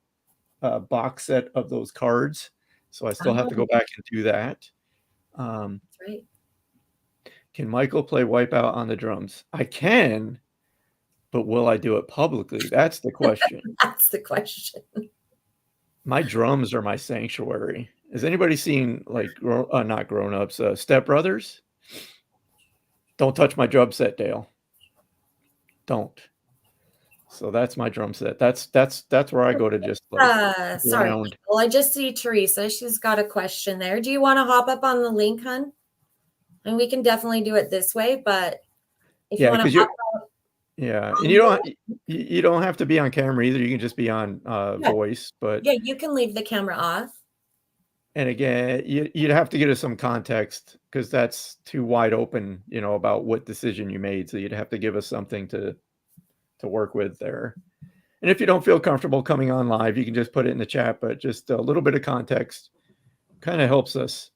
S2: a box set of those cards. So I still have to go back and do that.
S3: That's right.
S2: Can Michael play Wipeout on the drums? I can, but will I do it publicly? That's the question.
S3: That's the question.
S2: My drums are my sanctuary. Has anybody seen not Grown Ups, Step Brothers? Don't touch my drum set, Dale. Don't. So that's my drum set. That's where I go to just
S3: sorry. Well, I just see Teresa. She's got a question there. Do you want to hop up on the link, hun? And we can definitely do it this way, but if you want to hop up,
S2: and you don't have to be on camera either. You can just be on voice, but
S3: yeah, you can leave the camera off.
S2: And again, you'd have to give us some context because that's too wide open, about what decision you made. So you'd have to give us something to work with there. And if you don't feel comfortable coming on live, you can just put it in the chat, but just a little bit of context kind of helps us.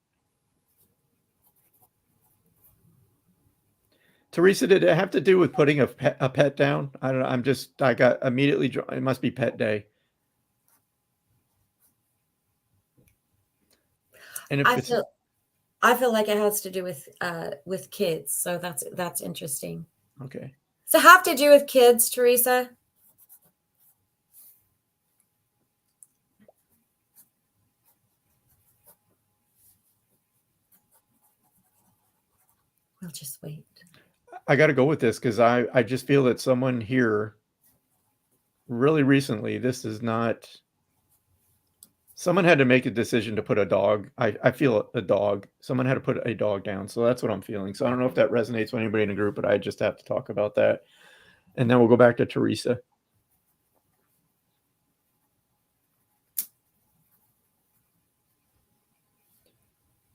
S2: Teresa, did it have to do with putting a pet down? I don't know. I got immediately, it must be pet day. And
S3: I feel like it has to do with kids. So that's interesting.
S2: Okay.
S3: Does it have to do with kids, Teresa? We'll just wait.
S2: I got to go with this because I just feel that someone here really recently, someone had to make a decision to put a dog. I feel a dog. Someone had to put a dog down. So that's what I'm feeling. So I don't know if that resonates with anybody in the group, but I just have to talk about that. And then we'll go back to Teresa.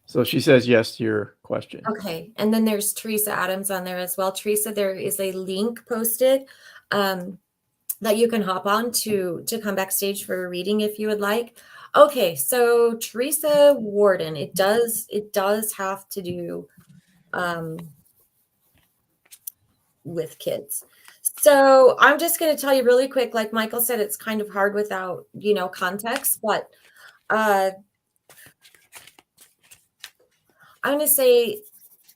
S2: So she says yes to your question.
S3: Okay. And then there's Teresa Adams on there as well. Teresa, there is a link posted that you can hop on to come backstage for a reading if you would like. Okay. So Teresa Warden, it does have to do with kids. So I'm just going to tell you really quick, like Michael said, it's kind of hard without, context, but I'm going to say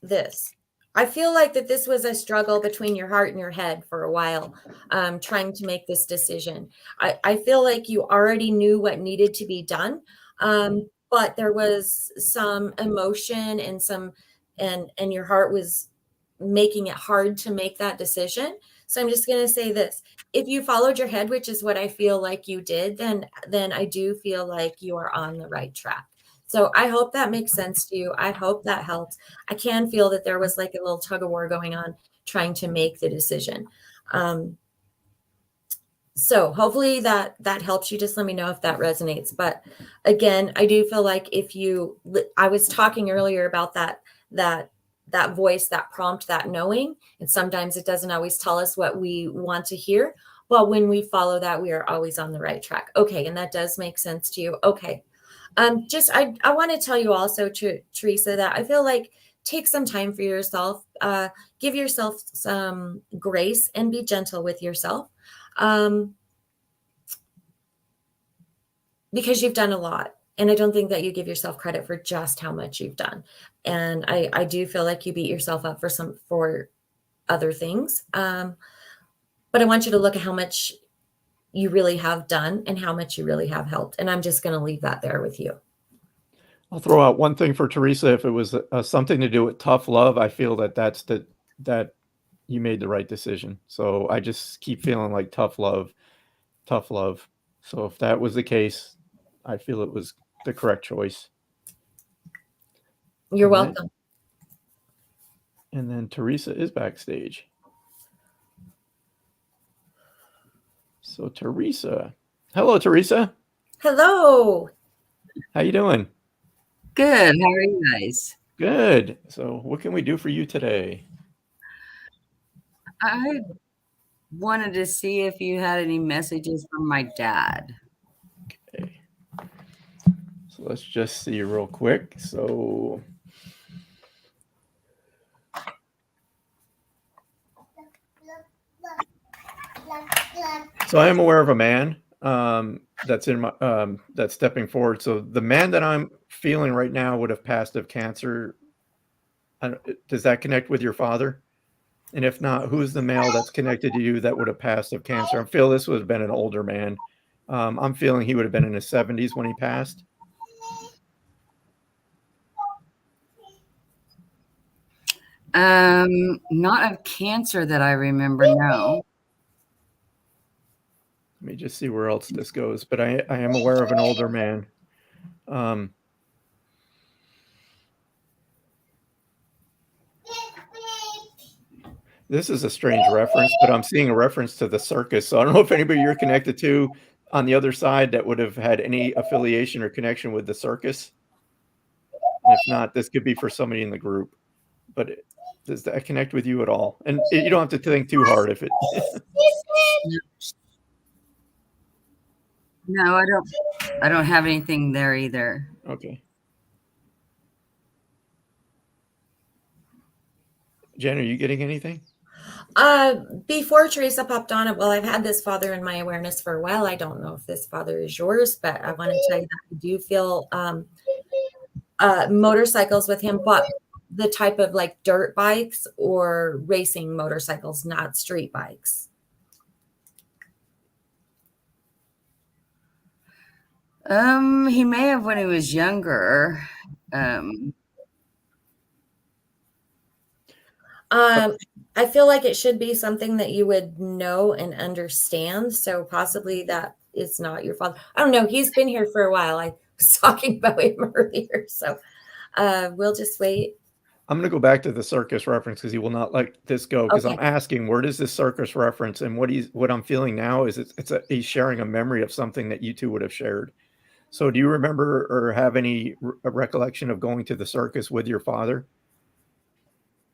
S3: this. I feel like that this was a struggle between your heart and your head for a while, trying to make this decision. I feel like you already knew what needed to be done, but there was some emotion and your heart was making it hard to make that decision. So I'm just going to say this. If you followed your head, which is what I feel like you did, then I do feel like you are on the right track. So I hope that makes sense to you. I hope that helps. I can feel that there was like a little tug of war going on trying to make the decision. So hopefully that helps you. Just let me know if that resonates. But again, I do feel like I was talking earlier about that voice, that prompt, that knowing, and sometimes it doesn't always tell us what we want to hear. But when we follow that, we are always on the right track. Okay. And that does make sense to you. Okay. I want to tell you also, Teresa, that I feel like take some time for yourself, give yourself some grace and be gentle with yourself. because you've done a lot. And I don't think that you give yourself credit for just how much you've done. And I do feel like you beat yourself up for other things. But I want you to look at how much you really have done and how much you really have helped. And I'm just going to leave that there with you.
S2: I'll throw out one thing for Teresa. If it was something to do with tough love, I feel that you made the right decision. So I just keep feeling like tough love. So if that was the case, I feel it was the correct choice.
S3: You're welcome.
S2: And then Teresa is backstage. So Teresa. Hello, Teresa.
S3: Hello.
S2: How you doing?
S6: Good. How are you guys?
S2: Good. So what can we do for you today?
S6: I wanted to see if you had any messages from my dad.
S2: Okay. So let's just see real quick. So I am aware of a man that's in my that's stepping forward. So the man that I'm feeling right now would have passed of cancer. Does that connect with your father? And if not, who's the male that's connected to you that would have passed of cancer? I feel this would have been an older man. I'm feeling he would have been in his 70s when he passed.
S6: Not of cancer that I remember, no.
S2: Let me just see where else this goes. But I am aware of an older man. This is a strange reference, but I'm seeing a reference to the circus. So I don't know if anybody you're connected to on the other side that would have had any affiliation or connection with the circus. And if not, this could be for somebody in the group. But does that connect with you at all? And you don't have to think too hard if it.
S6: No, I don't have anything there either.
S2: Okay. Jen, are you getting anything?
S3: Before Teresa popped on it, well, I've had this father in my awareness for a while. I don't know if this father is yours, but I want to tell you that I do feel motorcycles with him, but the type of like dirt bikes or racing motorcycles, not street bikes.
S6: He may have when he was younger.
S3: I feel like it should be something that you would know and understand. So possibly that is not your father. I don't know. He's been here for a while. I was talking about him earlier. So we'll just wait.
S2: I'm going to go back to the circus reference because he will not let this go. Because I'm asking, where does this circus reference? And what I'm feeling now is he's sharing a memory of something that you two would have shared. So do you remember or have any recollection of going to the circus with your father?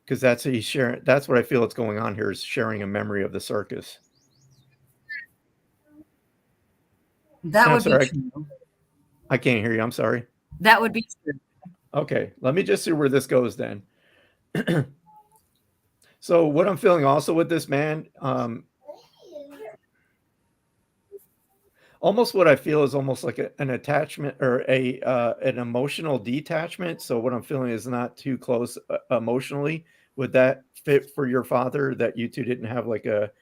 S2: Because that's what I feel it's going on here, is sharing a memory of the circus.
S6: That would be true.
S2: I can't hear you. I'm sorry.
S6: That would be true.
S2: Okay. Let me just see where this goes then. So what I'm feeling also with this man, almost what I feel is almost like an attachment or an emotional detachment. So what I'm feeling is not too close emotionally. Would that fit for your father, that you two didn't have like a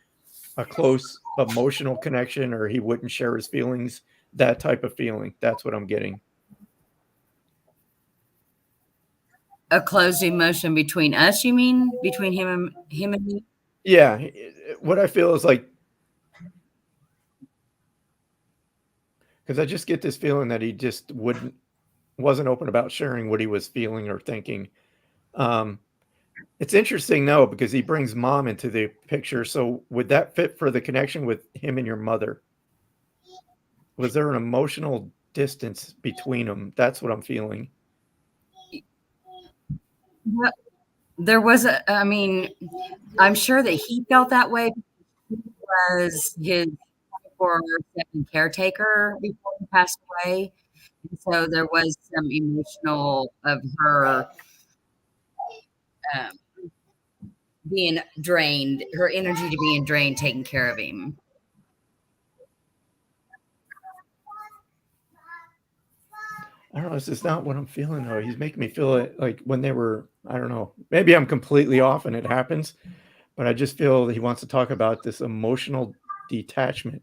S2: close emotional connection, or he wouldn't share his feelings? That type of feeling. That's what I'm getting.
S6: A closed emotion between us, you mean? Between him and me?
S2: Yeah. What I feel is like, because I just get this feeling that he just wasn't open about sharing what he was feeling or thinking. It's interesting, though, because he brings mom into the picture. So would that fit for the connection with him and your mother? Was there an emotional distance between them? That's what I'm feeling.
S6: There was I'm sure that he felt that way because he was his 24/7 caretaker before he passed away. And so there was some emotional of her being drained, her energy to being drained, taking care of him.
S2: don't know. This is not what I'm feeling though. He's making me feel it like when they were, I don't know, maybe I'm completely off and it happens, but I just feel that he wants to talk about this emotional detachment.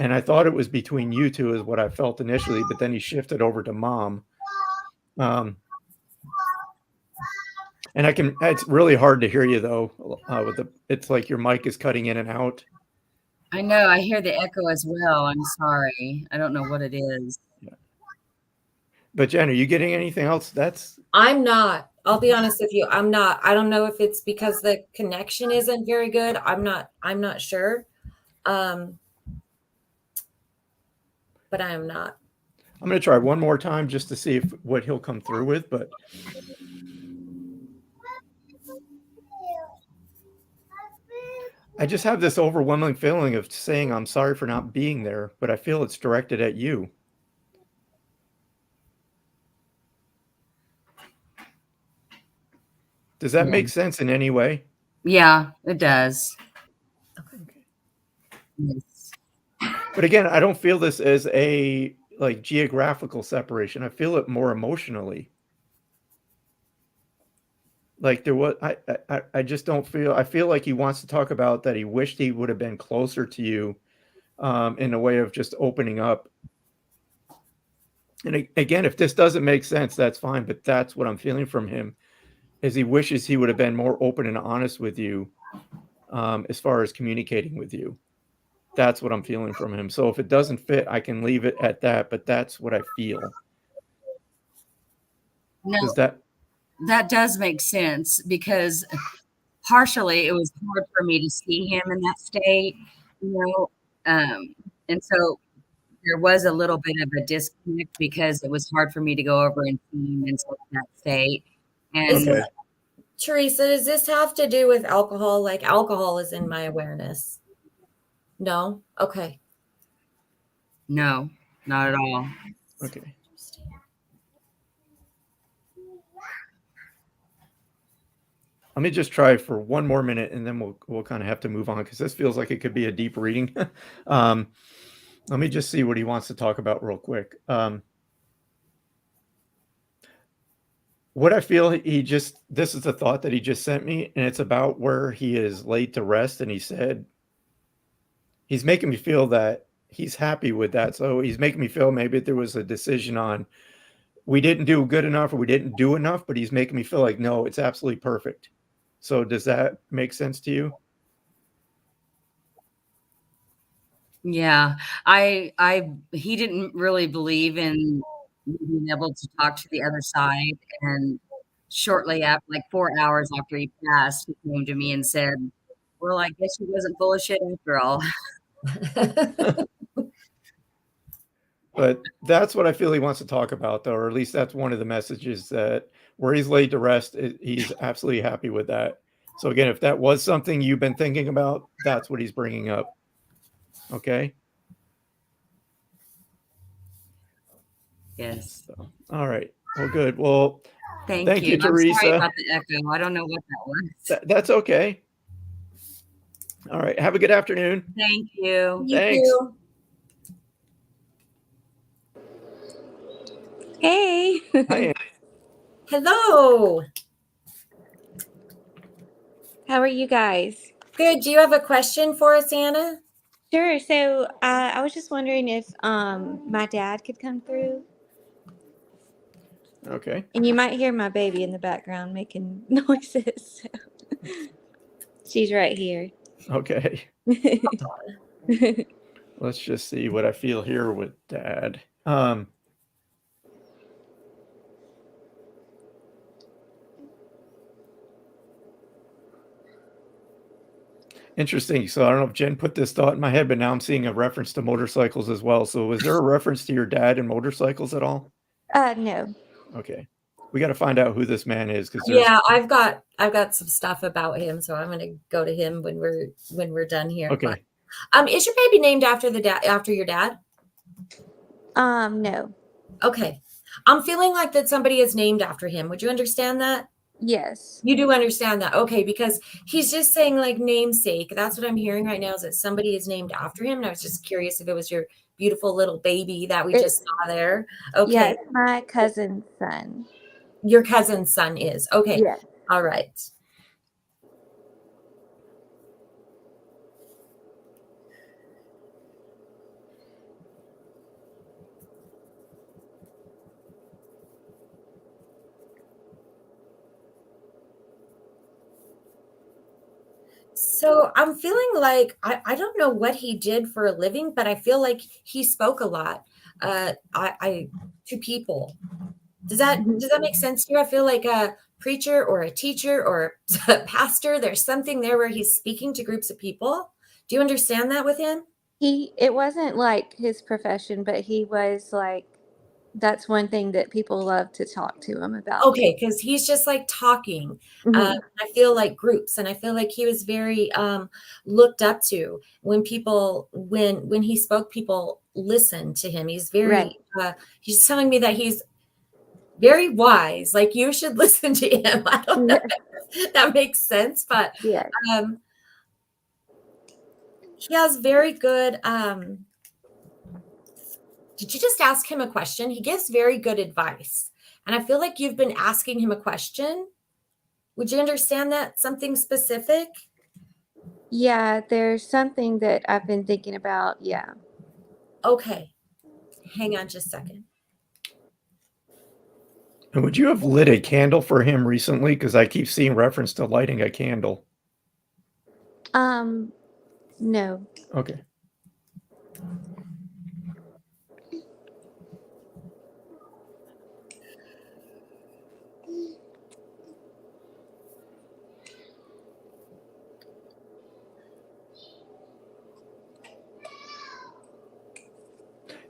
S2: And I thought it was between you two is what I felt initially, but then he shifted over to mom. And it's really hard to hear you though. It's like your mic is cutting in and out.
S6: I know. I hear the echo as well. I'm sorry. I don't know what it is.
S2: But Jen, are you getting anything else?
S3: I'm not. I'll be honest with you. I'm not. I don't know if it's because the connection isn't very good. I'm not sure. But I am not.
S2: I'm going to try one more time just to see what he'll come through with, but I just have this overwhelming feeling of saying I'm sorry for not being there, but I feel it's directed at you. Does that make sense in any way?
S6: Yeah, it does.
S2: Okay.
S6: Yes.
S2: But again, I don't feel this as a like geographical separation. I feel it more emotionally. Like there was, I just don't feel. I feel like he wants to talk about that. He wished he would have been closer to you, in a way of just opening up. And again, if this doesn't make sense, that's fine. But that's what I'm feeling from him, is he wishes he would have been more open and honest with you, as far as communicating with you. That's what I'm feeling from him. So if it doesn't fit, I can leave it at that. But that's what I feel.
S6: No,
S2: That
S6: does make sense, because partially it was hard for me to see him in that state, and so there was a little bit of a disconnect because it was hard for me to go over and see him in that state. And
S2: okay.
S3: Teresa, does this have to do with alcohol? Like alcohol is in my awareness. No? Okay.
S6: no, not at all.
S2: Okay. Let me just try for one more minute, and then we'll kind of have to move on, because this feels like it could be a deep reading. Let me just see what he wants to talk about real quick. What I feel this is a thought that he just sent me, and it's about where he is laid to rest. And he said, he's making me feel that he's happy with that. So he's making me feel maybe there was a decision on, we didn't do good enough or we didn't do enough, but he's making me feel like, no, it's absolutely perfect. So does that make sense to you?
S6: Yeah, he didn't really believe in being able to talk to the other side. And shortly after, like 4 hours after he passed, he came to me and said, well, I guess he wasn't full of shit after all.
S2: But that's what I feel he wants to talk about, though, or at least that's one of the messages, that where he's laid to rest, he's absolutely happy with that. So again, if that was something you've been thinking about, that's what he's bringing up. Okay.
S6: Yes.
S2: So, all right. Well, good. Well,
S6: thank you,
S2: Teresa.
S6: I'm sorry about the echo. I don't know what that was.
S2: That's okay. All right. Have a good afternoon.
S6: Thank you.
S2: Thanks.
S3: You.
S7: Hey.
S2: Hi.
S3: Hello.
S7: How are you guys?
S3: Good. Do you have a question for us, Anna?
S7: Sure. So I was just wondering if my dad could come through.
S2: Okay.
S7: And you might hear my baby in the background making noises. She's right here.
S2: Okay. Let's just see what I feel here with Dad. Interesting. So I don't know if Jen put this thought in my head, but now I'm seeing a reference to motorcycles as well. So was there a reference to your dad and motorcycles at all?
S7: No.
S2: Okay. We got to find out who this man is, because
S3: Yeah, I've got some stuff about him, so I'm going to go to him when we're done here.
S2: Okay.
S3: But, is your baby named after your dad?
S7: No.
S3: Okay. I'm feeling like that somebody is named after him. Would you understand that?
S7: Yes.
S3: You do understand that. Okay, because he's just saying like namesake. That's what I'm hearing right now is that somebody is named after him. And I was just curious if it was your beautiful little baby that we just saw there.
S7: Yeah,
S3: Okay.
S7: it's my cousin's son.
S3: Your cousin's son is. Okay.
S7: Yes.
S3: All right. So I'm feeling like I don't know what he did for a living, but I feel like he spoke a lot I to people. Does that make sense to you? I feel like a preacher or a teacher or a pastor, there's something there where he's speaking to groups of people. Do you understand that with him?
S7: It wasn't like his profession, but he was like, that's one thing that people love to talk to him about.
S3: Okay, because he's just like talking. I feel like groups, and I feel like he was very looked up to. When people, when he spoke, people listened to him. He's very. He's telling me that he's very wise. Like you should listen to him. I don't know if that makes sense, but he has very good. Did you just ask him a question? He gives very good advice. And I feel like you've been asking him a question. Would you understand that? Something specific?
S7: Yeah, there's something that I've been thinking about. Yeah.
S3: Okay. Hang on just a second.
S2: And would you have lit a candle for him recently? Because I keep seeing reference to lighting a candle.
S7: No.
S2: Okay.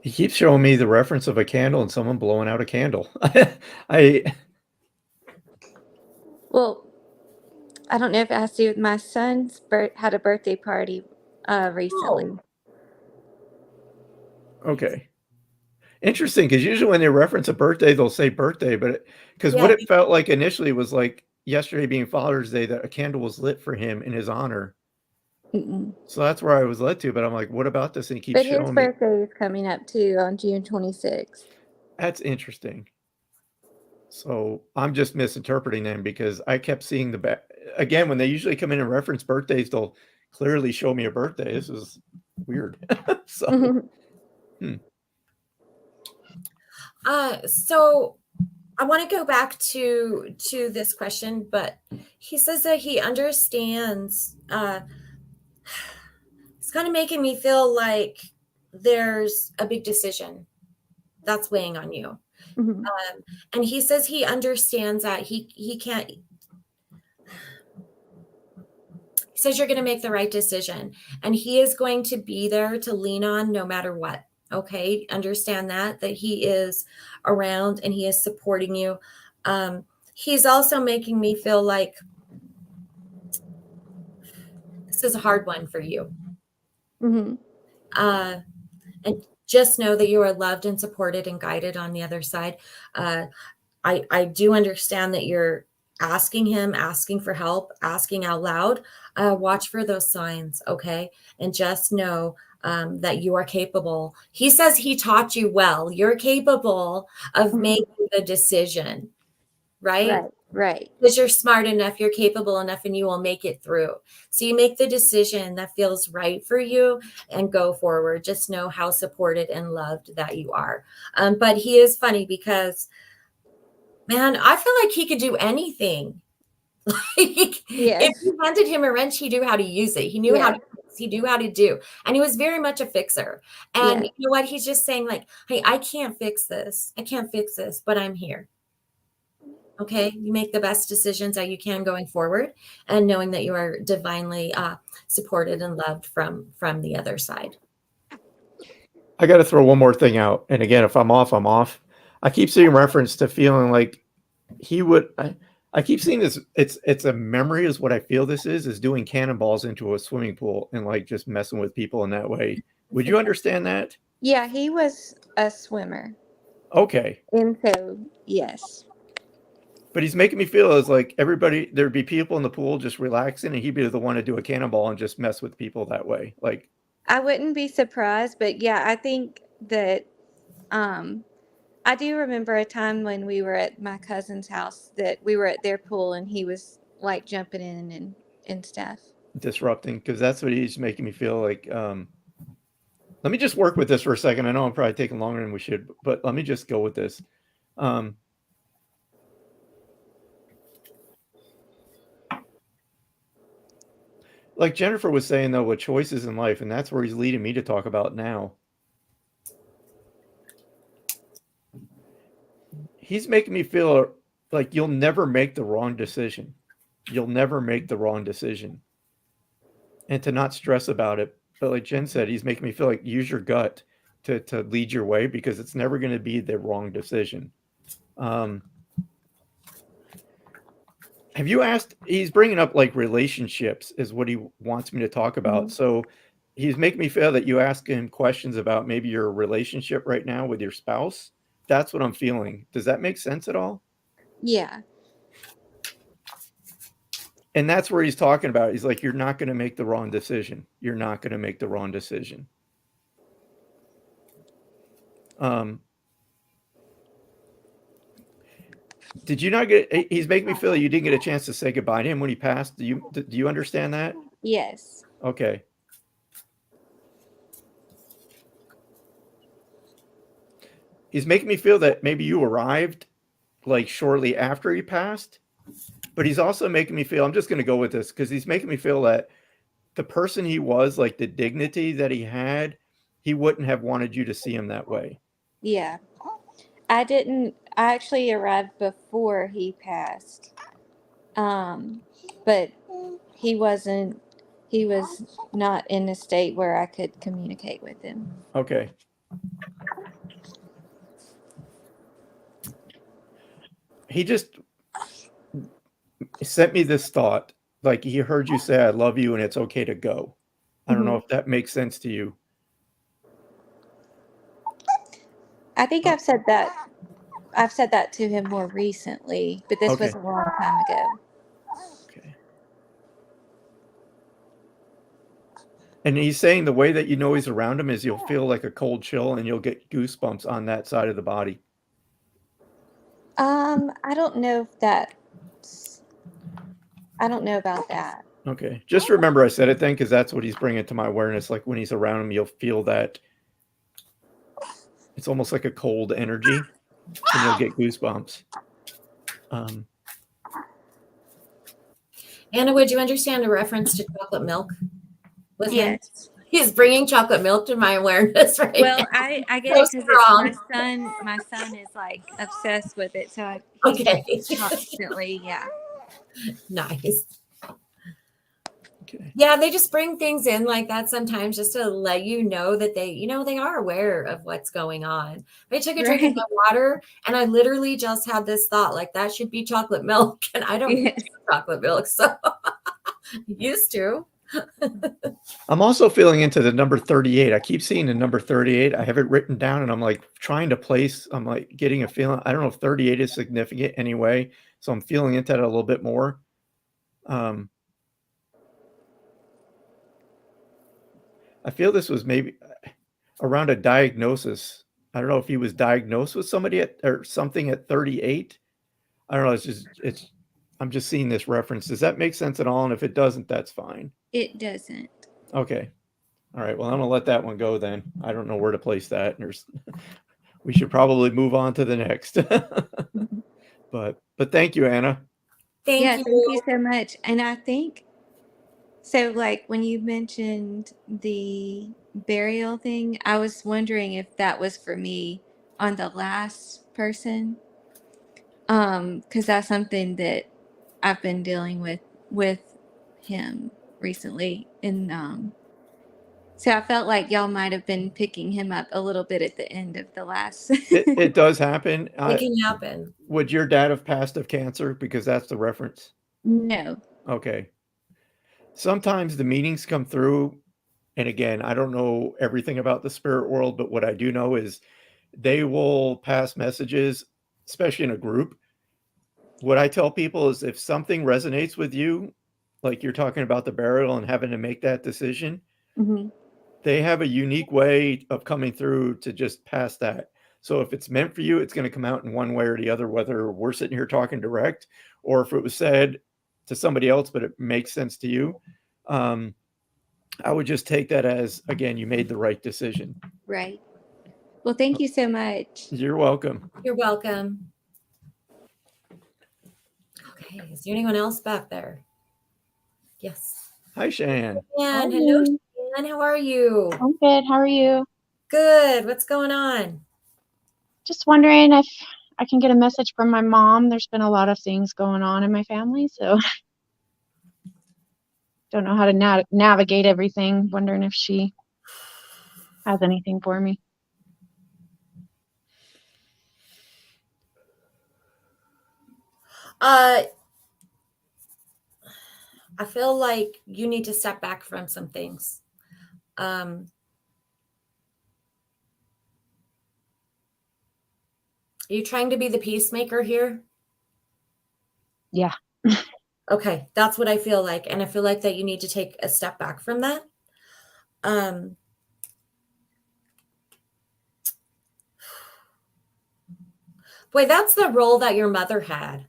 S2: He keeps showing me the reference of a candle and someone blowing out a candle.
S7: Well, I don't know if it has to do with my son's had a birthday party recently.
S2: Okay. Interesting, because usually when they reference a birthday, they'll say birthday, but because what it felt like initially was like yesterday being Father's Day, that a candle was lit for him in his honor. So that's where I was led to, but I'm like, what about this? And he keeps
S7: But
S2: showing
S7: his
S2: me.
S7: birthday is coming up too on June 26th.
S2: That's interesting. So I'm just misinterpreting them because I kept seeing the back again when they usually come in and reference birthdays, they'll clearly show me a birthday. This is weird. So
S3: So I want to go back to this question, but he says that he understands. It's kind of making me feel like there's a big decision that's weighing on you. And he says he understands that he can't. He says you're going to make the right decision, and he is going to be there to lean on no matter what. Okay, understand that he is around and he is supporting you. He's also making me feel like this is a hard one for you. And just know that you are loved and supported and guided on the other side. I do understand that you're asking him, asking for help, asking out loud. Watch for those signs, okay? And just know that you are capable. He says he taught you well. You're capable of making the decision, right?
S7: Right.
S3: Because you're smart enough, you're capable enough, and you will make it through. So you make the decision that feels right for you and go forward. Just know how supported and loved that you are. But he is funny because, man, I feel like he could do anything. If you handed him a wrench, he knew how to use it. He knew how to fix, he knew how to do. And he was very much a fixer. And you know what? He's just saying like, hey, I can't fix this. I can't fix this, but I'm here. Okay, you make the best decisions that you can going forward, and knowing that you are divinely supported and loved from the other side.
S2: I got to throw one more thing out. And again, if I'm off, I'm off. I keep seeing reference to feeling like he would. I keep seeing this. It's a memory is what I feel this is doing cannonballs into a swimming pool and like just messing with people in that way. Would you understand that?
S7: Yeah, he was a swimmer.
S2: Okay.
S7: And so, yes.
S2: But he's making me feel as like everybody, there'd be people in the pool just relaxing, and he'd be the one to do a cannonball and just mess with people that way. Like,
S7: I wouldn't be surprised, but yeah, I think that I do remember a time when we were at my cousin's house that we were at their pool and he was like jumping in and stuff.
S2: disrupting, because that's what he's making me feel like. Let me just work with this for a second. I know I'm probably taking longer than we should, but let me just go with this. Like Jennifer was saying, though, with choices in life, and that's where he's leading me to talk about now. He's making me feel like you'll never make the wrong decision. You'll never make the wrong decision. And to not stress about it. But like Jen said, he's making me feel like use your gut to lead your way, because it's never going to be the wrong decision. Have you asked, he's bringing up like relationships is what he wants me to talk about. So he's making me feel that you ask him questions about maybe your relationship right now with your spouse. That's what I'm feeling. Does that make sense at all?
S7: Yeah.
S2: And that's where he's talking about. He's like, you're not going to make the wrong decision. You're not going to make the wrong decision. Did you not get, he's making me feel like you didn't get a chance to say goodbye to him when he passed. Do you understand that?
S7: Yes.
S2: Okay. He's making me feel that maybe you arrived like shortly after he passed, but he's also making me feel, I'm just going to go with this, because he's making me feel that the person he was, like the dignity that he had, he wouldn't have wanted you to see him that way.
S7: Yeah. I actually arrived before he passed. But he was not in a state where I could communicate with him.
S2: Okay. He just sent me this thought, like he heard you say, I love you and it's okay to go. I don't know if that makes sense to you.
S7: I think I've said that to him more recently, but this was a long time ago.
S2: Okay. And he's saying the way that you know he's around him is you'll feel like a cold chill and you'll get goosebumps on that side of the body.
S7: I don't know about that.
S2: Okay. Just remember I said it then, because that's what he's bringing to my awareness. Like when he's around him, you'll feel that it's almost like a cold energy and you'll get goosebumps.
S3: Anna, would you understand a reference to chocolate milk?
S7: Yes.
S3: He's bringing chocolate milk to my awareness right now.
S7: Well, I get it because my son is like obsessed with it. So he's constantly, yeah.
S3: Nice.
S2: Okay.
S3: Yeah, they just bring things in like that sometimes just to let you know that they are aware of what's going on. I took a drink of my water and I literally just had this thought, like that should be chocolate milk. And I don't drink chocolate milk, so used to.
S2: I'm also feeling into the number 38. I keep seeing the number 38. I have it written down and I'm like trying to place, I'm like getting a feeling. I don't know if 38 is significant anyway. So I'm feeling into that a little bit more. I feel this was maybe around a diagnosis. I don't know if he was diagnosed with somebody or something at 38. I don't know. I'm just seeing this reference. Does that make sense at all? And if it doesn't, that's fine.
S7: It doesn't.
S2: Okay. All right. Well, I'm going to let that one go then. I don't know where to place that. We should probably move on to the next. But thank you, Anna.
S7: Thank you so much. And I think, so like when you mentioned the burial thing, I was wondering if that was for me on the last person. Because that's something that I've been dealing with him recently. And so I felt like y'all might have been picking him up a little bit at the end of the last.
S2: It does happen.
S3: It can happen.
S2: Would your dad have passed of cancer? Because that's the reference.
S7: No.
S2: Okay. Sometimes the meanings come through. And again, I don't know everything about the spirit world, but what I do know is they will pass messages, especially in a group. what I tell people is if something resonates with you, like you're talking about the burial and having to make that decision,
S7: Hmm.
S2: they have a unique way of coming through to just pass that. So if it's meant for you, it's going to come out in one way or the other, whether we're sitting here talking direct or if it was said to somebody else, but it makes sense to you. I would just take that as, again, you made the right decision.
S7: Right. Well, thank you so much.
S2: You're welcome.
S3: You're welcome. Okay, is there anyone else back there? Yes.
S2: Hi, Shan.
S3: And hello, Shan. How are you?
S8: I'm good. How are you?
S3: Good. What's going on?
S8: Just wondering if I can get a message from my mom. There's been a lot of things going on in my family, so don't know how to navigate everything. Wondering if she has anything for me.
S3: I feel like you need to step back from some things. Are you trying to be the peacemaker here?
S8: Yeah.
S3: Okay, that's what I feel like. And I feel like that you need to take a step back from that. Boy, that's the role that your mother had.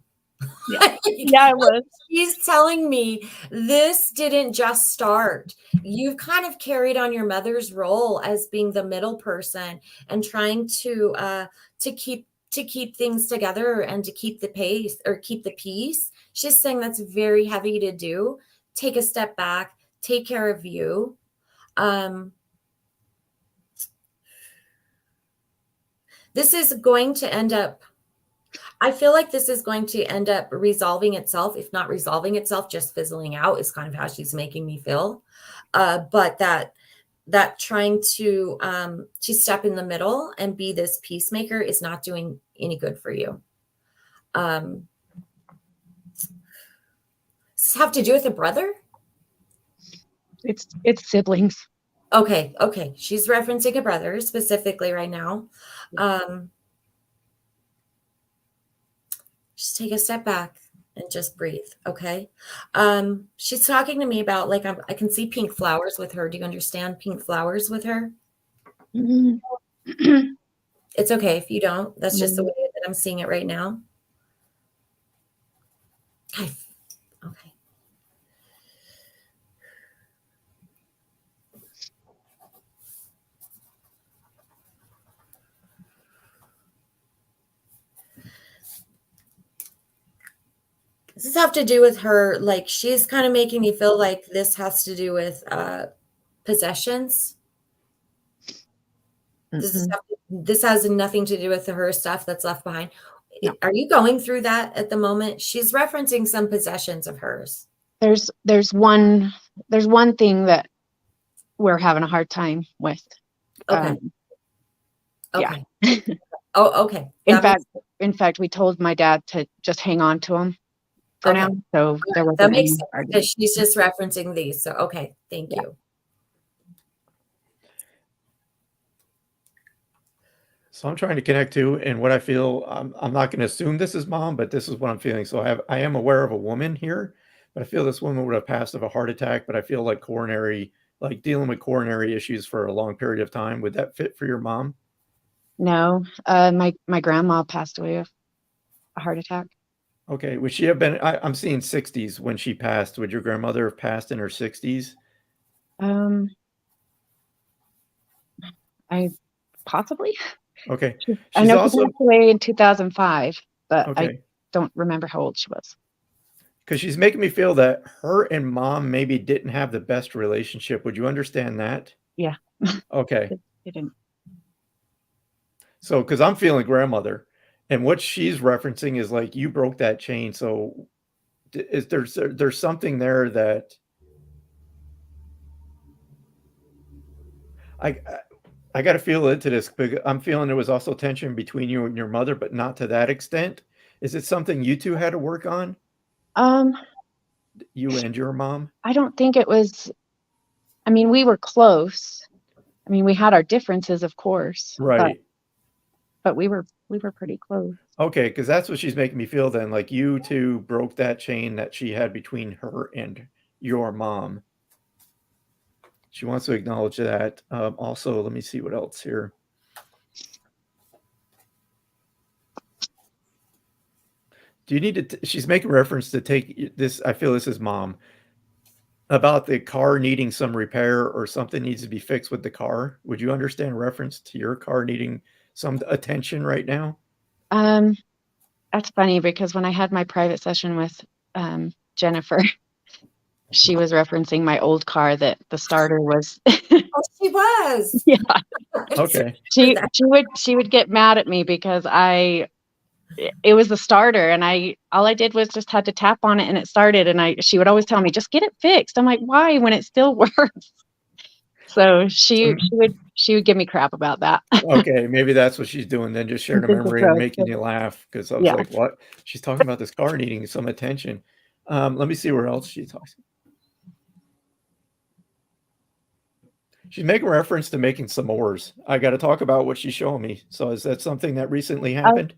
S8: Yeah, yeah, it was.
S3: She's telling me this didn't just start. You've kind of carried on your mother's role as being the middle person and trying to keep things together and to keep the pace or keep the peace. She's saying that's very heavy to do. Take a step back, take care of you. This is going to end up, I feel like this is going to end up resolving itself. If not resolving itself, just fizzling out is kind of how she's making me feel. But that trying to step in the middle and be this peacemaker is not doing any good for you. Does this have to do with a brother?
S8: It's siblings.
S3: Okay. She's referencing a brother specifically right now. Just take a step back and just breathe. Okay. She's talking to me about like, I can see pink flowers with her. Do you understand pink flowers with her?
S8: Mm-hmm.
S3: It's okay if you don't. That's just the way that I'm seeing it right now. Okay. Does this have to do with her? Like, she's kind of making me feel like this has to do with possessions. This has nothing to do with her stuff that's left behind. No. Are you going through that at the moment? She's referencing some possessions of hers.
S8: There's one thing that we're having a hard time with.
S3: Okay.
S8: Okay.
S3: Yeah. Oh, okay.
S8: In fact, we told my dad to just hang on to him for now. So there wasn't
S3: that makes sense
S8: argument.
S3: because she's just referencing these. So okay, thank you.
S2: So I'm trying to connect to, and what I feel, I'm not going to assume this is mom, but this is what I'm feeling. So I am aware of a woman here, but I feel this woman would have passed of a heart attack, but I feel like dealing with coronary issues for a long period of time. Would that fit for your mom?
S8: No, my grandma passed away of a heart attack.
S2: Okay. Would she have been, I'm seeing 60s when she passed. Would your grandmother have passed in her 60s?
S8: I possibly.
S2: Okay.
S8: I know she passed away in 2005, but I don't remember how old she was.
S2: Because she's making me feel that her and mom maybe didn't have the best relationship. Would you understand that?
S8: Yeah.
S2: Okay.
S8: They didn't.
S2: So, because I'm feeling grandmother, and what she's referencing is like you broke that chain. So, there's something there that I got to feel into this. I'm feeling there was also tension between you and your mother, but not to that extent. Is it something you two had to work on? You and your mom?
S8: I don't think it was. I mean, we were close. I mean, we had our differences, of course.
S2: Right.
S8: but we were pretty close.
S2: Okay, because that's what she's making me feel then. Like you two broke that chain that she had between her and your mom. She wants to acknowledge that. Also, let me see what else here. Do you need to? She's making reference to take this. I feel this is mom about the car needing some repair or something needs to be fixed with the car. Would you understand reference to your car needing some attention right now?
S8: That's funny because when I had my private session with Jennifer, she was referencing my old car that the starter was.
S3: Oh, she was.
S8: Yeah.
S2: Okay.
S8: She would get mad at me because it was the starter and all I did was just had to tap on it and it started, and she would always tell me, just get it fixed. I'm like, why, when it still works? So she would give me crap about that.
S2: Okay, maybe that's what she's doing then, just sharing a memory and making you laugh, because I was like, what? She's talking about this car needing some attention. Let me see where else she talks. She's making reference to making s'mores. I got to talk about what she's showing me. So is that something that recently happened?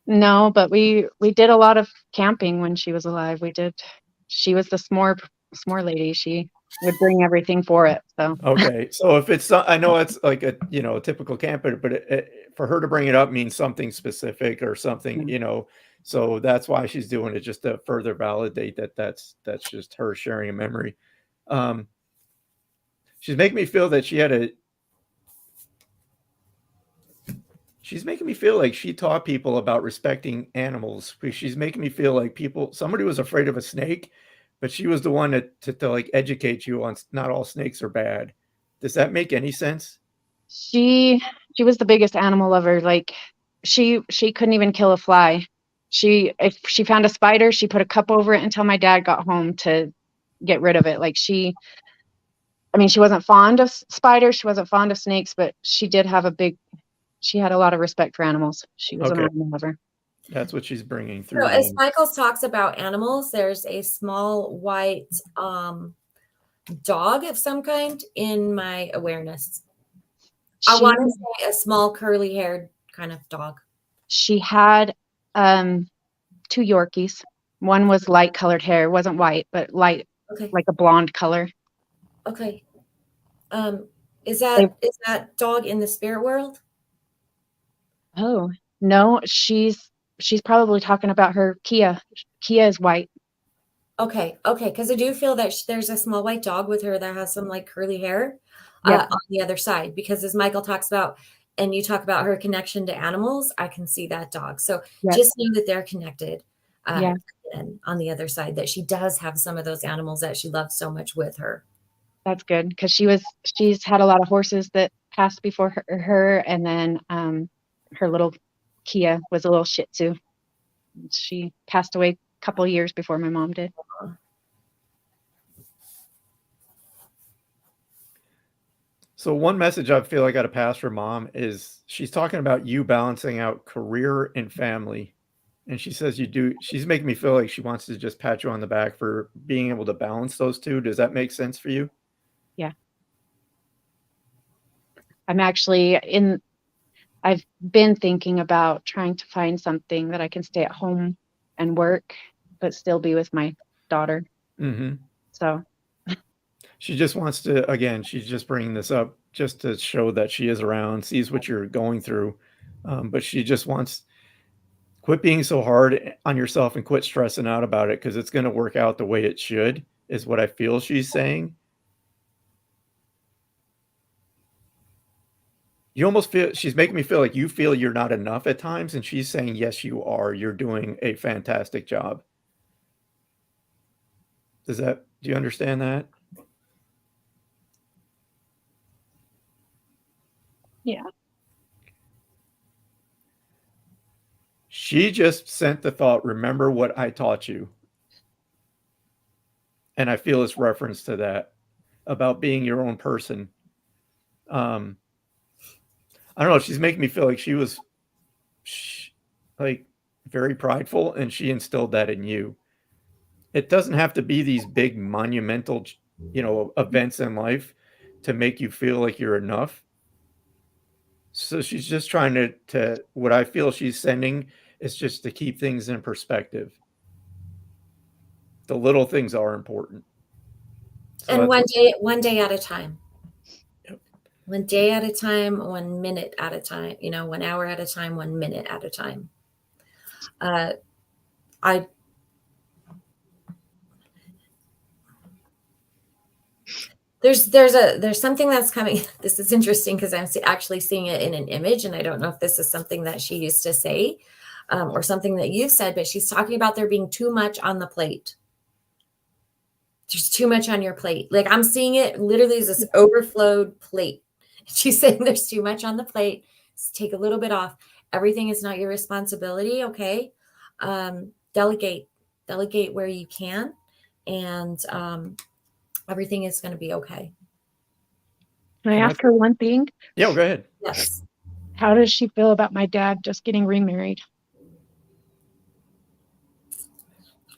S8: No, but we did a lot of camping when she was alive. She was the s'more lady. She would bring everything for it. So
S2: okay, so if it's, I know it's like a typical camper, but for her to bring it up means something specific or something, so that's why she's doing it, just to further validate that's just her sharing a memory. She's making me feel that she's making me feel like she taught people about respecting animals. She's making me feel like somebody was afraid of a snake, but she was the one to like educate you on not all snakes are bad. Does that make any sense?
S8: She was the biggest animal lover. Like she couldn't even kill a fly. If she found a spider, she put a cup over it until my dad got home to get rid of it. Like she wasn't fond of spiders. She wasn't fond of snakes, but she had a lot of respect for animals. She was an animal lover.
S2: That's what she's bringing through.
S3: So as Michaels talks about animals, there's a small white dog of some kind in my awareness. I want to say a small curly haired kind of dog.
S8: She had 2 Yorkies. One was light colored hair. It wasn't white, but light, like a blonde color.
S3: Okay. Is that dog in the spirit world?
S8: Oh, no, she's probably talking about her Kia. Kia is white.
S3: Okay. Because I do feel that there's a small white dog with her that has some like curly hair on the other side. Because as Michael talks about, and you talk about her connection to animals, I can see that dog. So just know that they're connected. And on the other side, that she does have some of those animals that she loves so much with her.
S8: That's good, because she's had a lot of horses that passed before her, and then her little Kia was a little Shih Tzu. She passed away a couple of years before my mom did.
S2: So one message I feel I got to pass for mom is she's talking about you balancing out career and family. And she says she's making me feel like she wants to just pat you on the back for being able to balance those two. Does that make sense for you?
S8: Yeah. I've been thinking about trying to find something that I can stay at home and work, but still be with my daughter.
S2: Mm-hmm.
S8: So
S2: she just wants to, again, she's just bringing this up just to show that she is around, sees what you're going through. But she just wants, quit being so hard on yourself and quit stressing out about it, because it's going to work out the way it should, is what I feel she's saying. You almost feel, she's making me feel like you feel you're not enough at times, and she's saying, yes, you are. You're doing a fantastic job. Do you understand that?
S8: Yeah.
S2: She just sent the thought, remember what I taught you. And I feel it's reference to that, about being your own person. I don't know. She's making me feel like she was like very prideful, and she instilled that in you. It doesn't have to be these big monumental, events in life to make you feel like you're enough. So she's just trying to what I feel she's sending is just to keep things in perspective. The little things are important. So
S3: And
S2: that's
S3: one day at a time.
S2: Yep.
S3: 1 day at a time, 1 minute at a time, 1 hour at a time, 1 minute at a time. I there's something that's coming. This is interesting because I'm actually seeing it in an image, and I don't know if this is something that she used to say or something that you've said, but she's talking about there being too much on the plate. There's too much on your plate. Like I'm seeing it literally as this overflowed plate. She's saying there's too much on the plate. Let's take a little bit off. Everything is not your responsibility. Okay. Delegate where you can. And everything is going to be okay.
S8: Can I ask her one thing?
S2: Yeah, go ahead.
S3: Yes.
S8: How does she feel about my dad just getting remarried?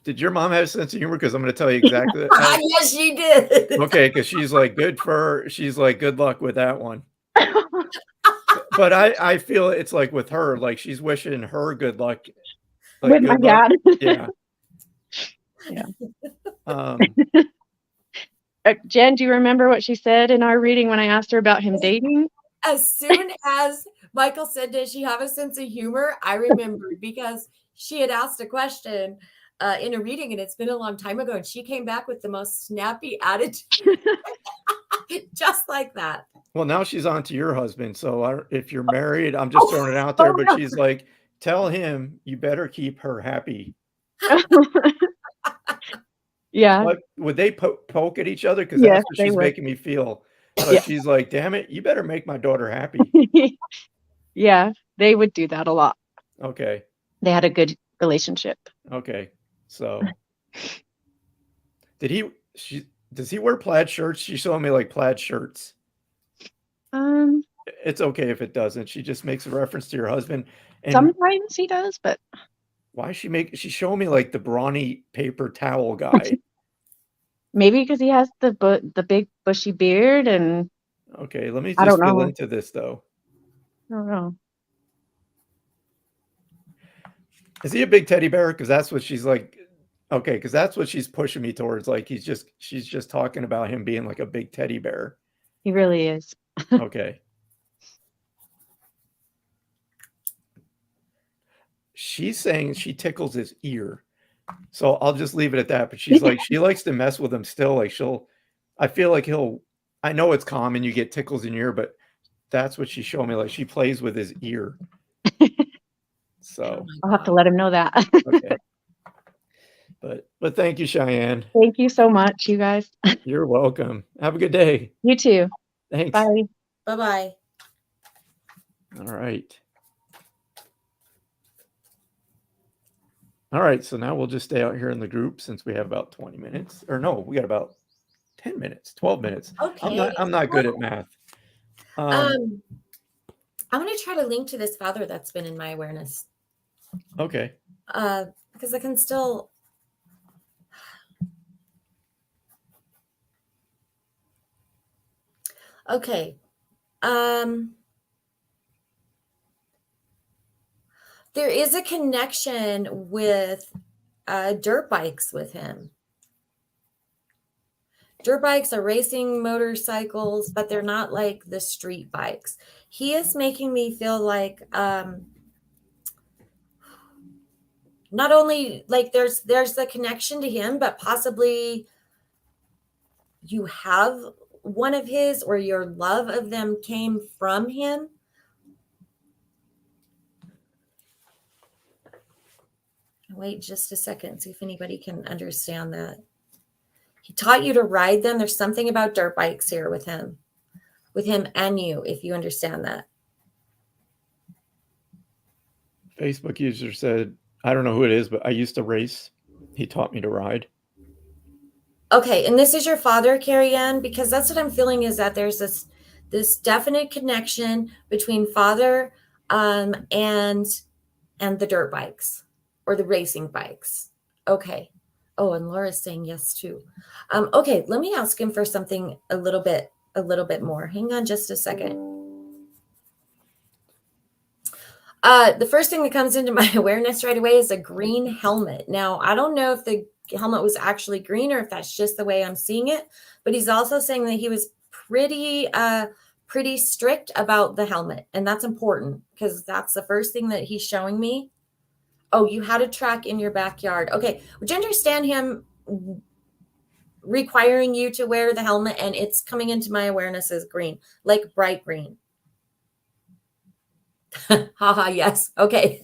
S2: Did your mom have a sense of humor? Because I'm going to tell you exactly.
S3: Yes, she did.
S2: Okay, because she's like, she's like, good luck with that one. But I feel it's like with her, like she's wishing her good luck. Like
S8: with my dad.
S2: Yeah.
S8: Yeah. Jen, do you remember what she said in our reading when I asked her about him dating?
S3: As soon as Michael said, does she have a sense of humor? I remembered because she had asked a question in a reading, and it's been a long time ago, and she came back with the most snappy attitude. Just like that.
S2: Well, now she's on to your husband. So if you're married, I'm just throwing it out there, but she's like, tell him you better keep her happy.
S8: Yeah.
S2: But would they poke at each other? Because
S8: Yes,
S2: that's what
S8: they
S2: she's
S8: would.
S2: making me feel. But
S8: Yeah.
S2: she's like, damn it, you better make my daughter happy.
S8: Yeah, they would do that a lot.
S2: Okay.
S8: They had a good relationship.
S2: Okay. So does he wear plaid shirts? She showed me like plaid shirts. It's okay if it doesn't. She just makes a reference to your husband. And
S8: sometimes he does, but
S2: why she showed me like the brawny paper towel guy?
S8: Maybe because he has the big bushy beard and
S2: okay, let me
S8: I
S2: just
S8: don't
S2: feel
S8: know.
S2: into this though.
S8: I don't know.
S2: Is he a big teddy bear? Because that's what she's like. Okay, because that's what she's pushing me towards. Like she's just talking about him being like a big teddy bear.
S8: He really is.
S2: Okay. She's saying she tickles his ear. So I'll just leave it at that. But she's like, she likes to mess with him still. Like I feel like I know it's common, you get tickles in your ear, but that's what she showed me. Like she plays with his ear. So
S8: I'll have to let him know that.
S2: Okay. But thank you, Cheyenne.
S8: Thank you so much, you guys.
S2: You're welcome. Have a good day.
S8: You too.
S2: Thanks.
S8: Bye.
S3: Bye-bye.
S2: All right. All right. So now we'll just stay out here in the group since we have about 20 minutes. Or no, we got about 10 minutes, 12 minutes.
S3: Okay.
S2: I'm not good at math.
S3: I'm going to try to link to this father that's been in my awareness.
S2: Okay.
S3: Because I can still. Okay. There is a connection with dirt bikes with him. Dirt bikes are racing motorcycles, but they're not like the street bikes. He is making me feel like not only like there's the connection to him, but possibly you have one of his or your love of them came from him. Wait just a second, see if anybody can understand that. He taught you to ride them. There's something about dirt bikes here with him and you, if you understand that.
S2: Facebook user said, I don't know who it is, but I used to race. He taught me to ride.
S3: Okay, and this is your father, Carrie Ann, because that's what I'm feeling is that there's this definite connection between father and the dirt bikes or the racing bikes. Okay. Oh, and Laura's saying yes too. Okay, let me ask him for something a little bit more. Hang on just a second. The first thing that comes into my awareness right away is a green helmet. Now, I don't know if the helmet was actually green or if that's just the way I'm seeing it, but he's also saying that he was pretty strict about the helmet. And that's important because that's the first thing that he's showing me. Oh, you had a track in your backyard. Okay. Would you understand him requiring you to wear the helmet? And it's coming into my awareness as green, like bright green. Haha, yes. Okay.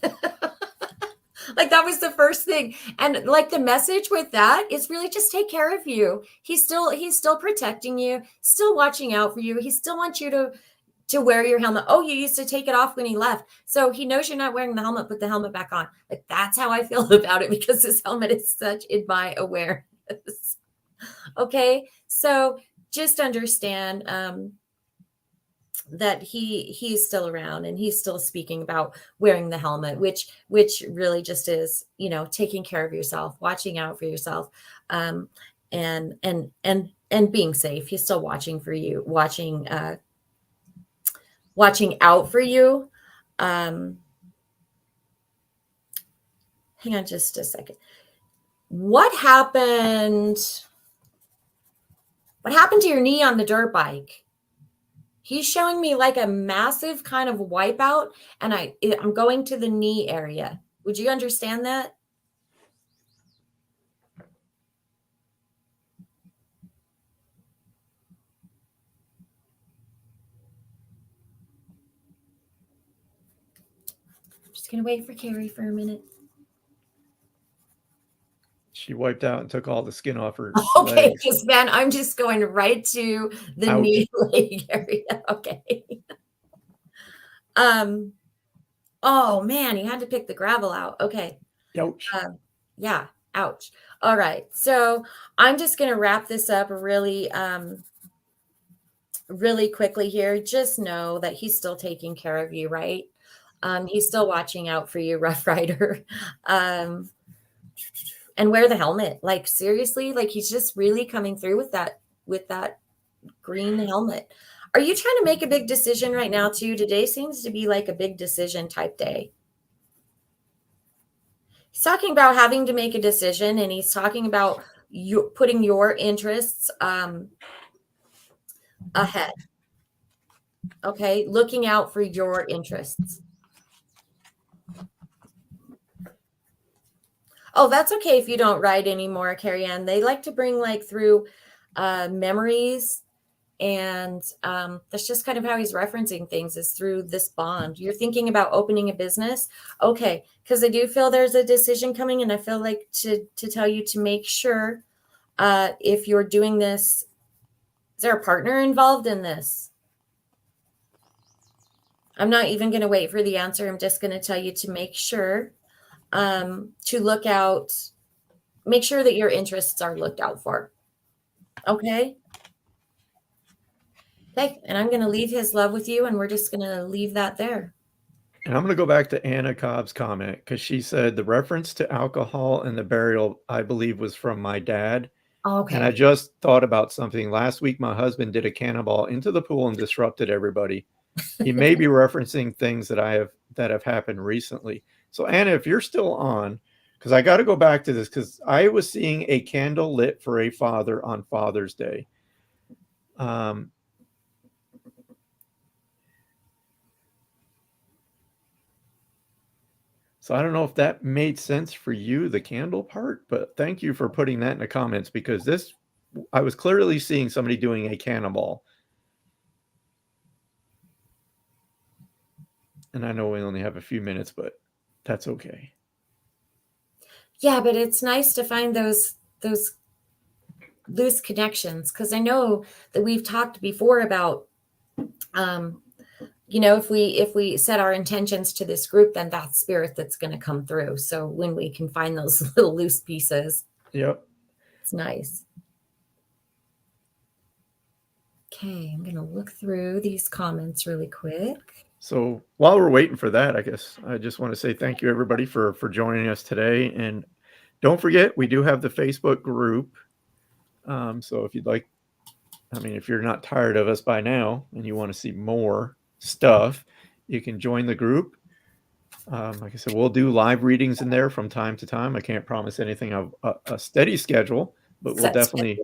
S3: Like that was the first thing. And like the message with that is really just take care of you. He's still protecting you, still watching out for you. He still wants you to wear your helmet. Oh, you used to take it off when he left. So he knows you're not wearing the helmet, put the helmet back on. Like that's how I feel about it because this helmet is such in my awareness. Okay. So just understand that he's still around and he's still speaking about wearing the helmet, which really just is, taking care of yourself, watching out for yourself, and being safe. He's still watching for you, watching out for you. Hang on just a second. What happened to your knee on the dirt bike? He's showing me like a massive kind of wipeout, and I'm going to the knee area. Would you understand that? I'm just going to wait for Carrie for a minute.
S2: She wiped out and took all the skin off her
S3: Okay,
S2: legs.
S3: because then I'm just going right to the
S2: Ouch.
S3: knee leg area. Okay. Oh man, you had to pick the gravel out. Okay.
S2: Ouch.
S3: Yeah. Ouch. All right. So I'm just going to wrap this up really quickly here. Just know that he's still taking care of you, right? He's still watching out for you, Rough Rider. And wear the helmet. Like seriously, like he's just really coming through with that green helmet. Are you trying to make a big decision right now too? Today seems to be like a big decision type day. He's talking about having to make a decision, and he's talking about you putting your interests ahead. Okay, looking out for your interests. Oh, that's okay if you don't write anymore, Carrie Ann. They like to bring like through memories, and that's just kind of how he's referencing things is through this bond. You're thinking about opening a business. Okay, because I do feel there's a decision coming, and I feel like to tell you to make sure if you're doing this, is there a partner involved in this? I'm not even going to wait for the answer. I'm just going to tell you to make sure to look out, make sure that your interests are looked out for. Okay. Okay. And I'm going to leave his love with you, and we're just going to leave that there.
S2: And I'm going to go back to Anna Cobb's comment because she said the reference to alcohol and the burial, I believe, was from my dad.
S3: Okay.
S2: And I just thought about something. Last week, my husband did a cannonball into the pool and disrupted everybody. He may be referencing things that have happened recently. So Anna, if you're still on, because I got to go back to this, because I was seeing a candle lit for a father on Father's Day. So I don't know if that made sense for you, the candle part, but thank you for putting that in the comments, because I was clearly seeing somebody doing a cannonball. And I know we only have a few minutes, but that's okay.
S3: Yeah, but it's nice to find those loose connections, because I know that we've talked before about if we set our intentions to this group, then that's spirit that's going to come through. So when we can find those little loose pieces,
S2: yep,
S3: it's nice. Okay, I'm going to look through these comments really quick.
S2: So while we're waiting for that, I guess I just want to say thank you, everybody, for joining us today. And don't forget, we do have the Facebook group. So if you'd like, if you're not tired of us by now and you want to see more stuff, you can join the group. Like I said, we'll do live readings in there from time to time. I can't promise anything of a steady schedule, but we'll
S3: Set
S2: definitely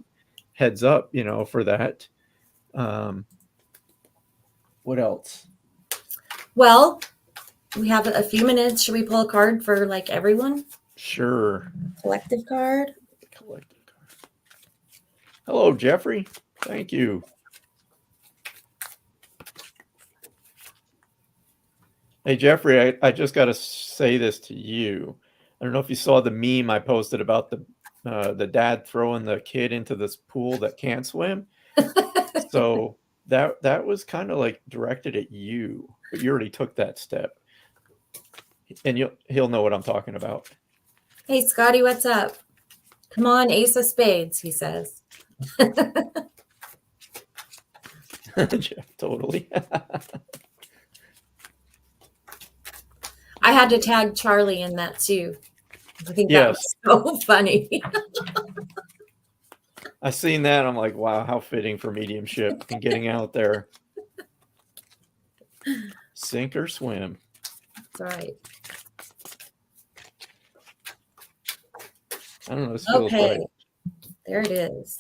S2: heads up, for that. What else?
S3: Well, we have a few minutes. Should we pull a card for like everyone?
S2: Sure.
S3: Collective card.
S2: Collective card. Hello, Jeffrey. Thank you. Hey, Jeffrey, I just got to say this to you. I don't know if you saw the meme I posted about the dad throwing the kid into this pool that can't swim. So that was kind of like directed at you, but you already took that step. And he'll know what I'm talking about.
S3: Hey, Scotty, what's up? Come on, Ace of Spades, he says.
S2: Jeff, totally.
S3: I had to tag Charlie in that too. I think
S2: Yes.
S3: that was so funny.
S2: I seen that. I'm like, wow, how fitting for mediumship and getting out there. Sink or swim.
S3: That's right.
S2: I don't know. This feels
S3: Okay.
S2: right.
S3: There it is.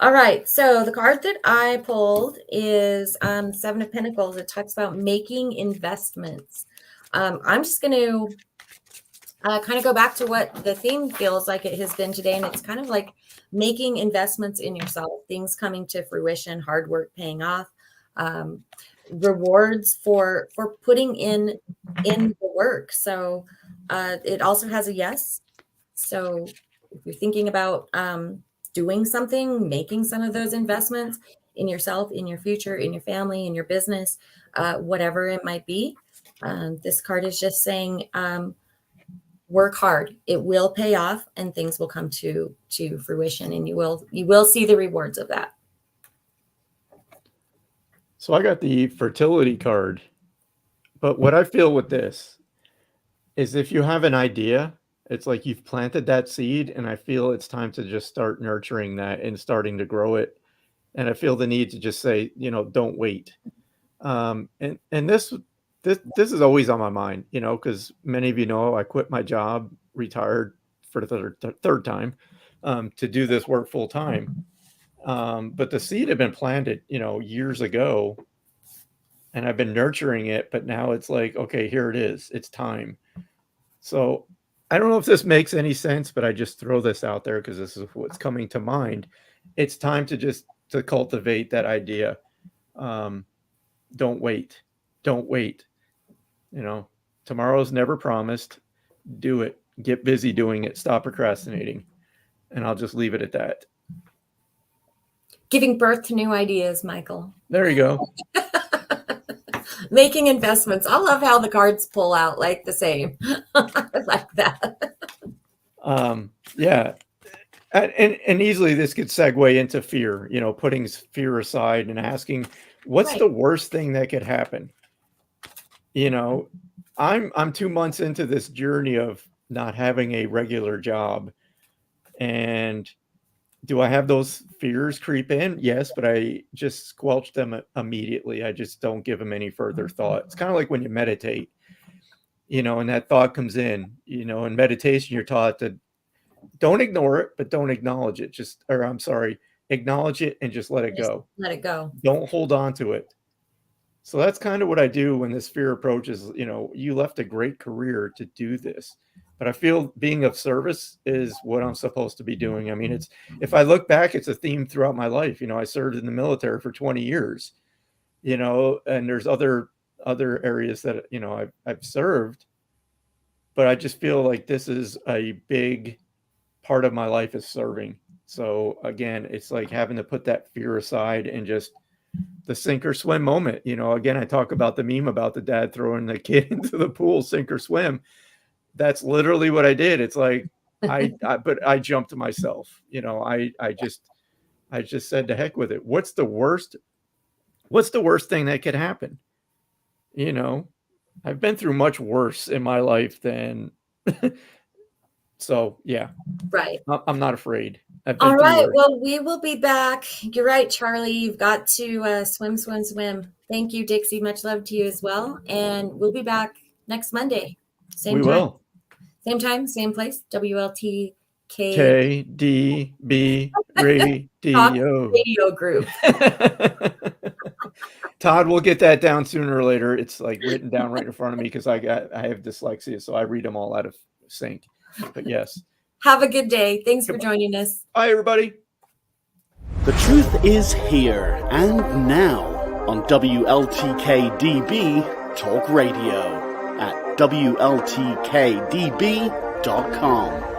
S3: All right. So the card that I pulled is Seven of Pentacles. It talks about making investments. I'm just going to kind of go back to what the theme feels like it has been today. And it's kind of like making investments in yourself, things coming to fruition, hard work paying off, rewards for putting in the work. So it also has a yes. So if you're thinking about doing something, making some of those investments in yourself, in your future, in your family, in your business, whatever it might be, this card is just saying, work hard. It will pay off, and things will come to fruition, and you will see the rewards of that.
S2: So I got the fertility card, but what I feel with this is if you have an idea, it's like you've planted that seed, and I feel it's time to just start nurturing that and starting to grow it. And I feel the need to just say, don't wait. And this is always on my mind, because many of you know I quit my job, retired for the third time to do this work full time. But the seed had been planted, years ago, and I've been nurturing it. But now it's like, okay, here it is. It's time. So I don't know if this makes any sense, but I just throw this out there because this is what's coming to mind. It's time to cultivate that idea. Don't wait. Don't wait. Tomorrow's never promised. Do it. Get busy doing it. Stop procrastinating. And I'll just leave it at that.
S3: Giving birth to new ideas, Michael.
S2: There you go.
S3: Making investments. I love how the cards pull out like the same. I like that.
S2: Yeah. And easily this could segue into fear, putting fear aside and asking, what's
S3: Right.
S2: the worst thing that could happen? I'm 2 months into this journey of not having a regular job. And do I have those fears creep in? Yes, but I just squelch them immediately. I just don't give them any further thought. It's kind of like when you meditate, and that thought comes in, in meditation, you're taught to don't ignore it, but don't acknowledge it. Acknowledge it and just let it go.
S3: Let it go.
S2: Don't hold on to it. So that's kind of what I do when this fear approaches. You left a great career to do this, but I feel being of service is what I'm supposed to be doing. I mean, if I look back, it's a theme throughout my life. I served in the military for 20 years, and there's other areas that, I've served, but I just feel like this is a big part of my life is serving. So again, it's like having to put that fear aside and just the sink or swim moment. Again, I talk about the meme about the dad throwing the kid into the pool, sink or swim. That's literally what I did. It's like, but I jumped to myself, I just said, to heck with it. What's the worst thing that could happen? I've been through much worse in my life than, so yeah.
S3: Right.
S2: I'm not afraid.
S3: All right. Well, we will be back. You're right, Charlie. You've got to swim. Thank you, Dixie. Much love to you as well. And we'll be back next Monday. Same
S2: We
S3: time.
S2: will.
S3: Same time, same place. WLTK
S2: KDB Radio.
S3: Radio Group.
S2: Todd, we'll get that down sooner or later. It's like written down right in front of me because I have dyslexia, so I read them all out of sync. But yes.
S3: Have a good day. Thanks for joining us.
S2: Bye, everybody.
S9: The truth is here and now on WLTK-DB Talk Radio at WLTK-DB.com.